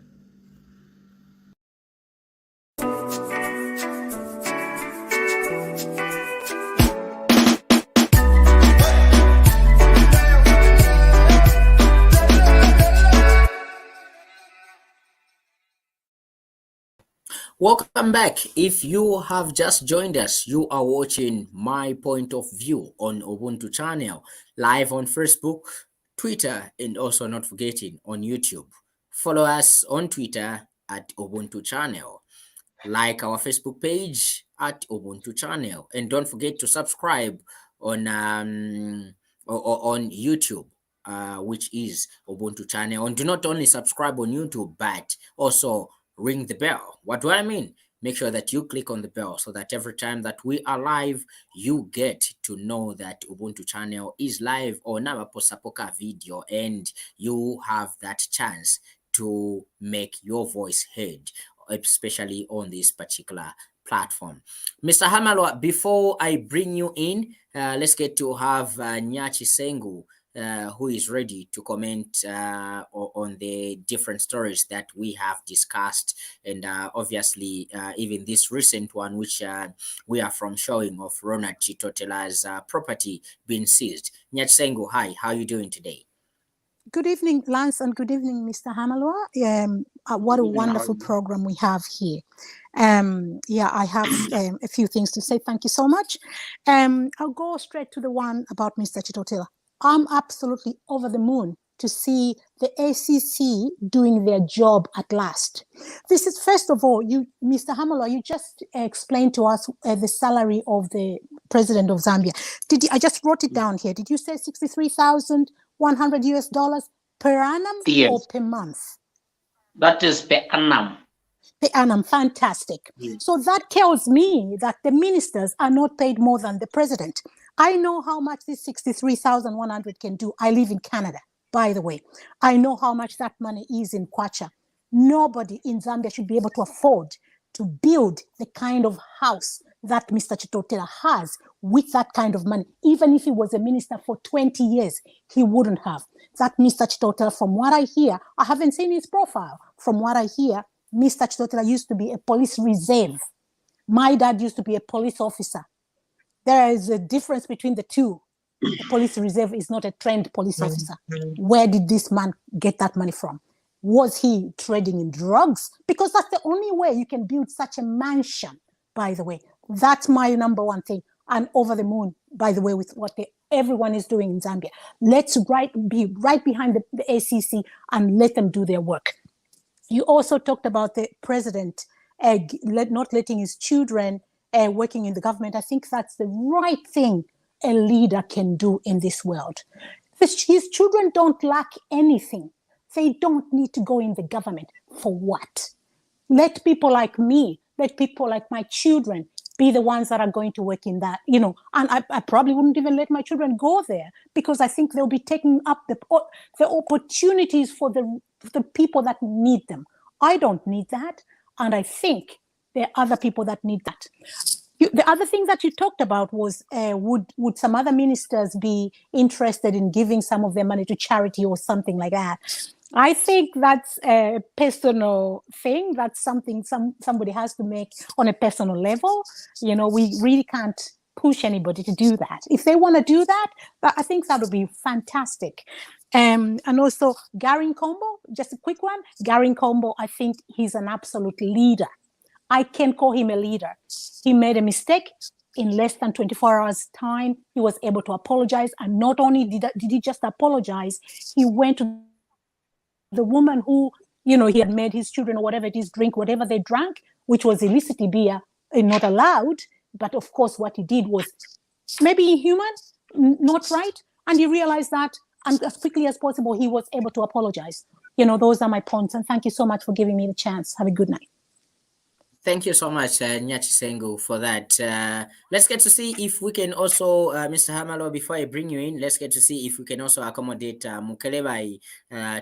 Welcome back. If you have just joined us, you are watching My Point of View on Ubuntu channel, live on Facebook, Twitter, and also not forgetting on YouTube. Follow us on Twitter at Ubuntu channel. Like our Facebook page at Ubuntu channel. And don't forget to subscribe on YouTube, which is Ubuntu channel. And do not only subscribe on YouTube, but also ring the bell. What do I mean? Make sure that you click on the bell so that every time that we are live, you get to know that Ubuntu channel is live or Namaposapoka video, and you have that chance to make your voice heard, especially on this particular platform. Mr. Hamalwa, before I bring you in, let's get to have Nyachi Sengu, who is ready to comment on the different stories that we have discussed, and obviously even this recent one, which we are from showing of Ronald Chitotela's property being seized. Nyachi Sengu, hi, how are you doing today? Good evening, Lance, and good evening, Mr. Hamalwa. What a wonderful program we have here. Yeah, I have a few things to say. Thank you so much. I'll go straight to the one about Mr. Chitotela. I'm absolutely over the moon to see the ACC doing their job at last. This is, first of all, Mr. Hamalwa, you just explained to us the salary of the president of Zambia. I just wrote it down here. Did you say $63,100 US per annum or per month? That is per annum. Per annum, fantastic. Yes. So that tells me that the ministers are not paid more than the president. I know how much this $63,100 can do. I live in Canada, by the way. I know how much that money is in Kwacha. Nobody in Zambia should be able to afford to build the kind of house that Mr. Chitotela has with that kind of money. Even if he was a minister for 20 years, he wouldn't have. That Mr. Chitotela, from what I hear, I haven't seen his profile. From what I hear, Mr. Chitotela used to be a police reserve. My dad used to be a police officer. There is a difference between the two. A police reserve is not a trained police officer. Where did this man get that money from? Was he trading in drugs? Because that's the only way you can build such a mansion, by the way. That's my number one thing. And over the moon, by the way, with what everyone is doing in Zambia. Let's be right behind the ACC and let them do their work. You also talked about the president not letting his children working in the government. I think that's the right thing a leader can do in this world. His children don't lack anything. They don't need to go in the government. For what? Let people like me, let people like my children be the ones that are going to work in that, and I probably wouldn't even let my children go there because I think they'll be taking up the opportunities for the people that need them. I don't need that. And I think there are other people that need that. The other thing that you talked about was would some other ministers be interested in giving some of their money to charity or something like that? I think that's a personal thing. That's something somebody has to make on a personal level. We really can't push anybody to do that. If they want to do that, I think that would be fantastic. And also Gary Nkombo, just a quick one. Gary Nkombo, I think he's an absolute leader. I can call him a leader. He made a mistake. In less than 24 hours time, he was able to apologize. And not only did he just apologize, he went to the woman who, he had made his children or whatever it is drink whatever they drank, which was illicit beer, not allowed. But of course, what he did was maybe inhuman, not right. And he realized that, and as quickly as possible, he was able to apologize. Those are my points. And thank you so much for giving me the chance. Have a good night. Thank you so much, Nyachi Sengu, for that. Let's get to see if we can also, Mr. Hamalwa, before I bring you in, let's get to see if we can also accommodate Mukelebai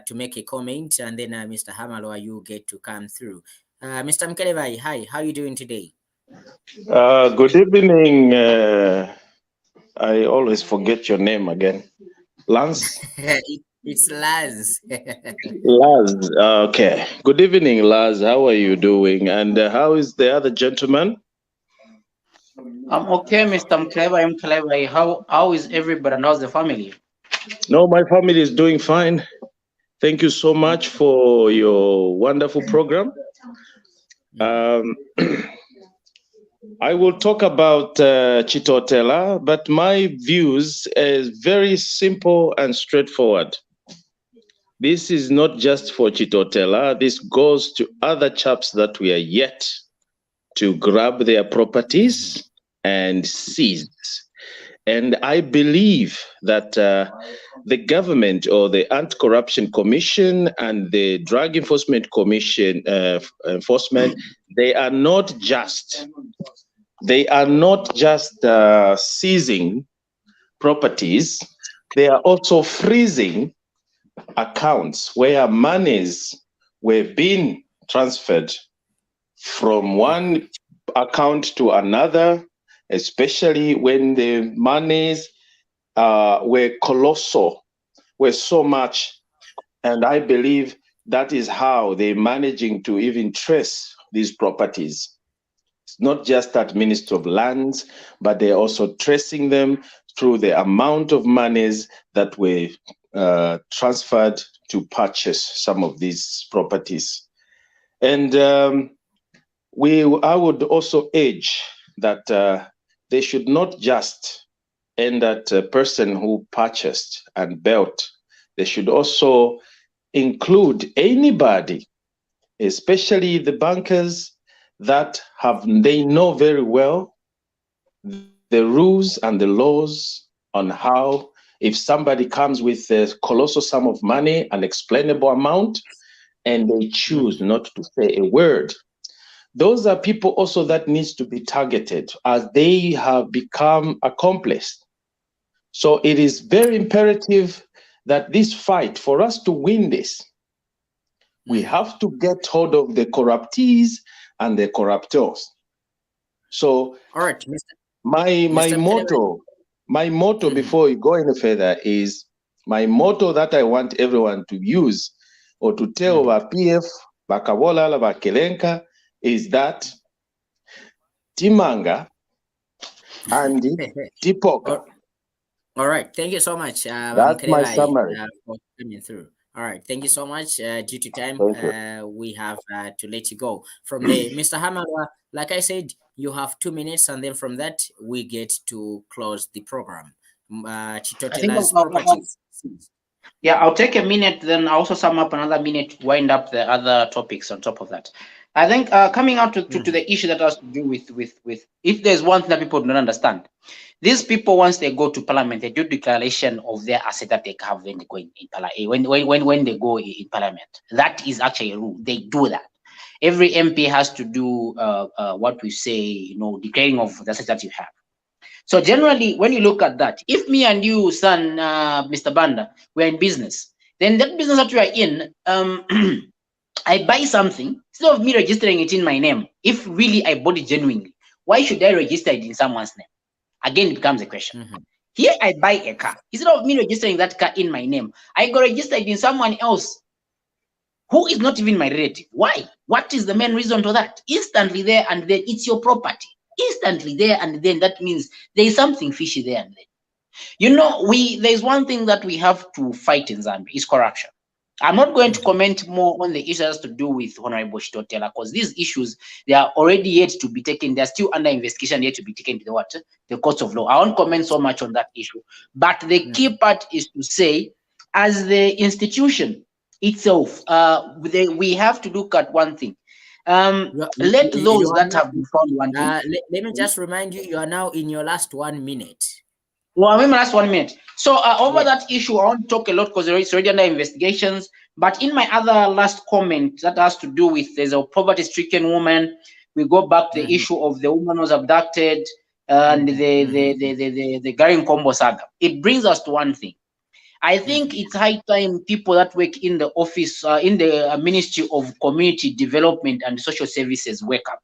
to make a comment, and then Mr. Hamalwa, you get to come through. Mr. Mukelebai, hi, how are you doing today? Good evening. I always forget your name again. Lance? It's Laz. Laz, okay. Good evening, Laz. How are you doing? And how is the other gentleman? I'm okay, Mr. Mkelebai. I'm Mkelebai. How is everybody and how's the family? No, my family is doing fine. Thank you so much for your wonderful program. I will talk about Chitotela, but my views is very simple and straightforward. This is not just for Chitotela. This goes to other chaps that we are yet to grab their properties and seize. And I believe that the government or the Anti-Corruption Commission and the Drug Enforcement Commission they are not just seizing properties, they are also freezing accounts where monies were being transferred from one account to another, especially when the monies were colossal, were so much. And I believe that is how they're managing to even trace these properties. It's not just at Ministry of Lands, but they're also tracing them through the amount of monies that were transferred to purchase some of these properties. And I would also urge that they should not just end at a person who purchased and built. They should also include anybody, especially the bankers that they know very well the rules and the laws on how, if somebody comes with a colossal sum of money, an explainable amount, and they choose not to say a word. Those are people also that needs to be targeted as they have become accomplices. So it is very imperative that this fight, for us to win this, we have to get hold of the corruptees and the corruptors. So all right, my motto before we go any further is, my motto that I want everyone to use or to tell our PF, Bakabola, Bakelenka, is that Timanga and Tipoka. All right, thank you so much. That's my summary. For coming through. All right, thank you so much. Due to time, we have to let you go. From there, Mr. Hamalwa, like I said, you have 2 minutes, and then from that, we get to close the program. Chitotela's properties. Yeah, I'll take a minute, then I'll also sum up another minute, wind up the other topics on top of that. I think coming out to the issue that has to do with if there's one thing that people don't understand, these people, once they go to parliament, they do declaration of their asset that they have when they go in parliament. When they go in parliament, that is actually a rule. They do that. Every MP has to do what we say, declaring of the asset that you have. So generally, when you look at that, if me and you, son, Mr. Banda, we're in business, then that business that we are in, I buy something, instead of me registering it in my name, if really I bought it genuinely, why should I register it in someone's name? Again, it becomes a question. Here I buy a car. Instead of me registering that car in my name, I go register it in someone else who is not even my relative. Why? What is the main reason to that? Instantly there and then it's your property. Instantly there and then that means there is something fishy there and then. There's one thing that we have to fight in Zambia, is corruption. I'm not going to comment more on the issues to do with Honorable Chitotela, because these issues, they are already yet to be taken. They're still under investigation, yet to be taken to the courts of law. I won't comment so much on that issue. But the key part is to say, as the institution itself, we have to look at one thing. Let those that have been found wanting. Let me just remind you, you are now in your last 1 minute. Well, I'm in my last 1 minute. So over that issue, I won't talk a lot because it's already under investigations. But in my other last comment that has to do with, there's a poverty-stricken woman. We go back to the issue of the woman who was abducted and the Garin Combo saga. It brings us to one thing. I think it's high time people that work in the office, in the Ministry of Community Development and Social Services wake up.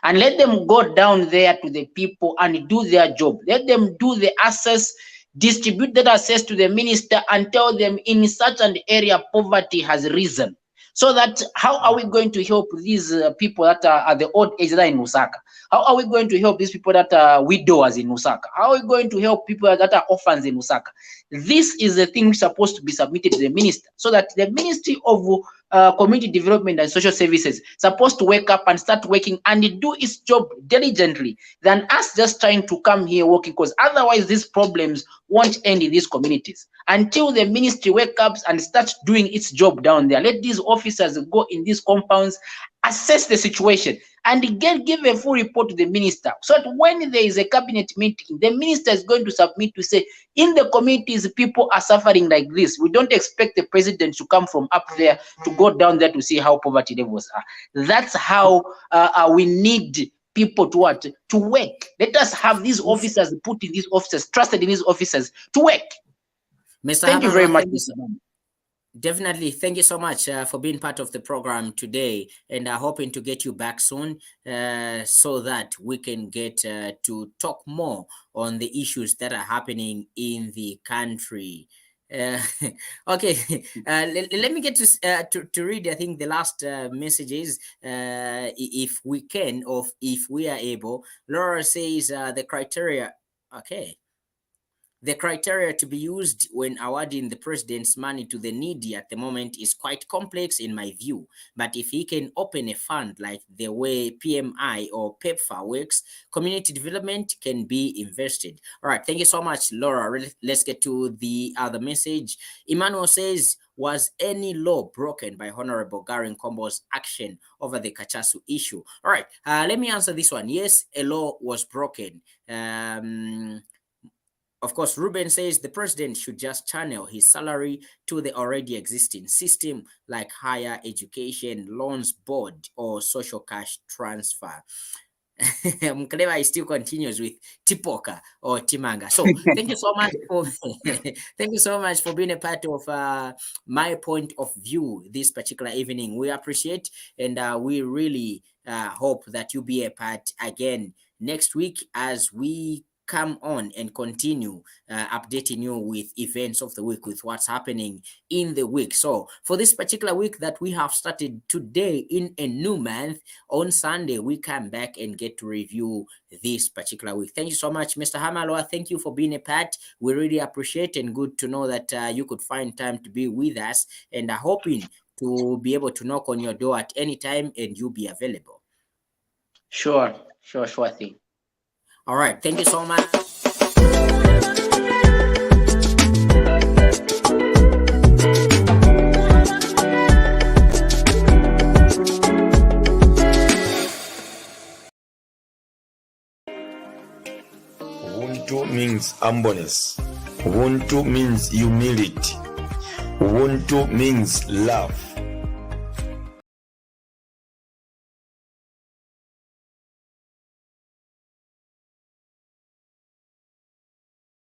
And let them go down there to the people and do their job. Let them do the access, distribute that access to the minister and tell them in such an area poverty has risen. So that how are we going to help these people that are at the old age that are in Lusaka? How are we going to help these people that are widowers in Lusaka? How are we going to help people that are orphans in Lusaka? This is the thing supposed to be submitted to the minister, so that the Ministry of Community Development and Social Services supposed to wake up and start working and do its job diligently than us just trying to come here working, because otherwise these problems won't end in these communities. Until the ministry wake up and start doing its job down there, let these officers go in these compounds, assess the situation and give a full report to the minister, so that when there is a cabinet meeting, the minister is going to submit to say, in the communities, people are suffering like this. We don't expect the president to come from up there to go down there to see how poverty levels are. That's how we need people to what? To work. Let us have these officers put in these officers, trusted in these officers to work. Mr. Thank you very Hamalwa, much, Mr. Bam. Definitely. Thank you so much for being part of the program today, and hoping to get you back soon so that we can get to talk more on the issues that are happening in the country. Okay, let me get to read, I think, the last messages, if we can, or if we are able. Laura says the criteria, okay. The criteria to be used when awarding the president's money to the needy at the moment is quite complex in my view. But if he can open a fund like the way PMI or PEPFAR works, community development can be invested. All right, thank you so much, Laura. Let's get to the other message. Emmanuel says, was any law broken by Honorable Garen Kombo's action over the Kachasu issue? All right, let me answer this one. Yes, a law was broken. Of course, Ruben says the president should just channel his salary to the already existing system like higher education, loans board, or social cash transfer. Mkaleva still continues with Tipoka or Timanga. So thank you so much for thank you so much for being a part of my point of view this particular evening. We appreciate, and we really hope that you'll be a part again next week as we come on and continue updating you with events of the week, with what's happening in the week. So for this particular week that we have started today in a new month, on Sunday, we come back and get to review this particular week. Thank you so much, Mr. Hamalwa. Thank you for being a part. We really appreciate, and good to know that you could find time to be with us, and hoping to be able to knock on your door at any time and you'll be available. Sure thing. All right, thank you so much. Ubuntu means humbleness. Ubuntu means humility. Ubuntu means love.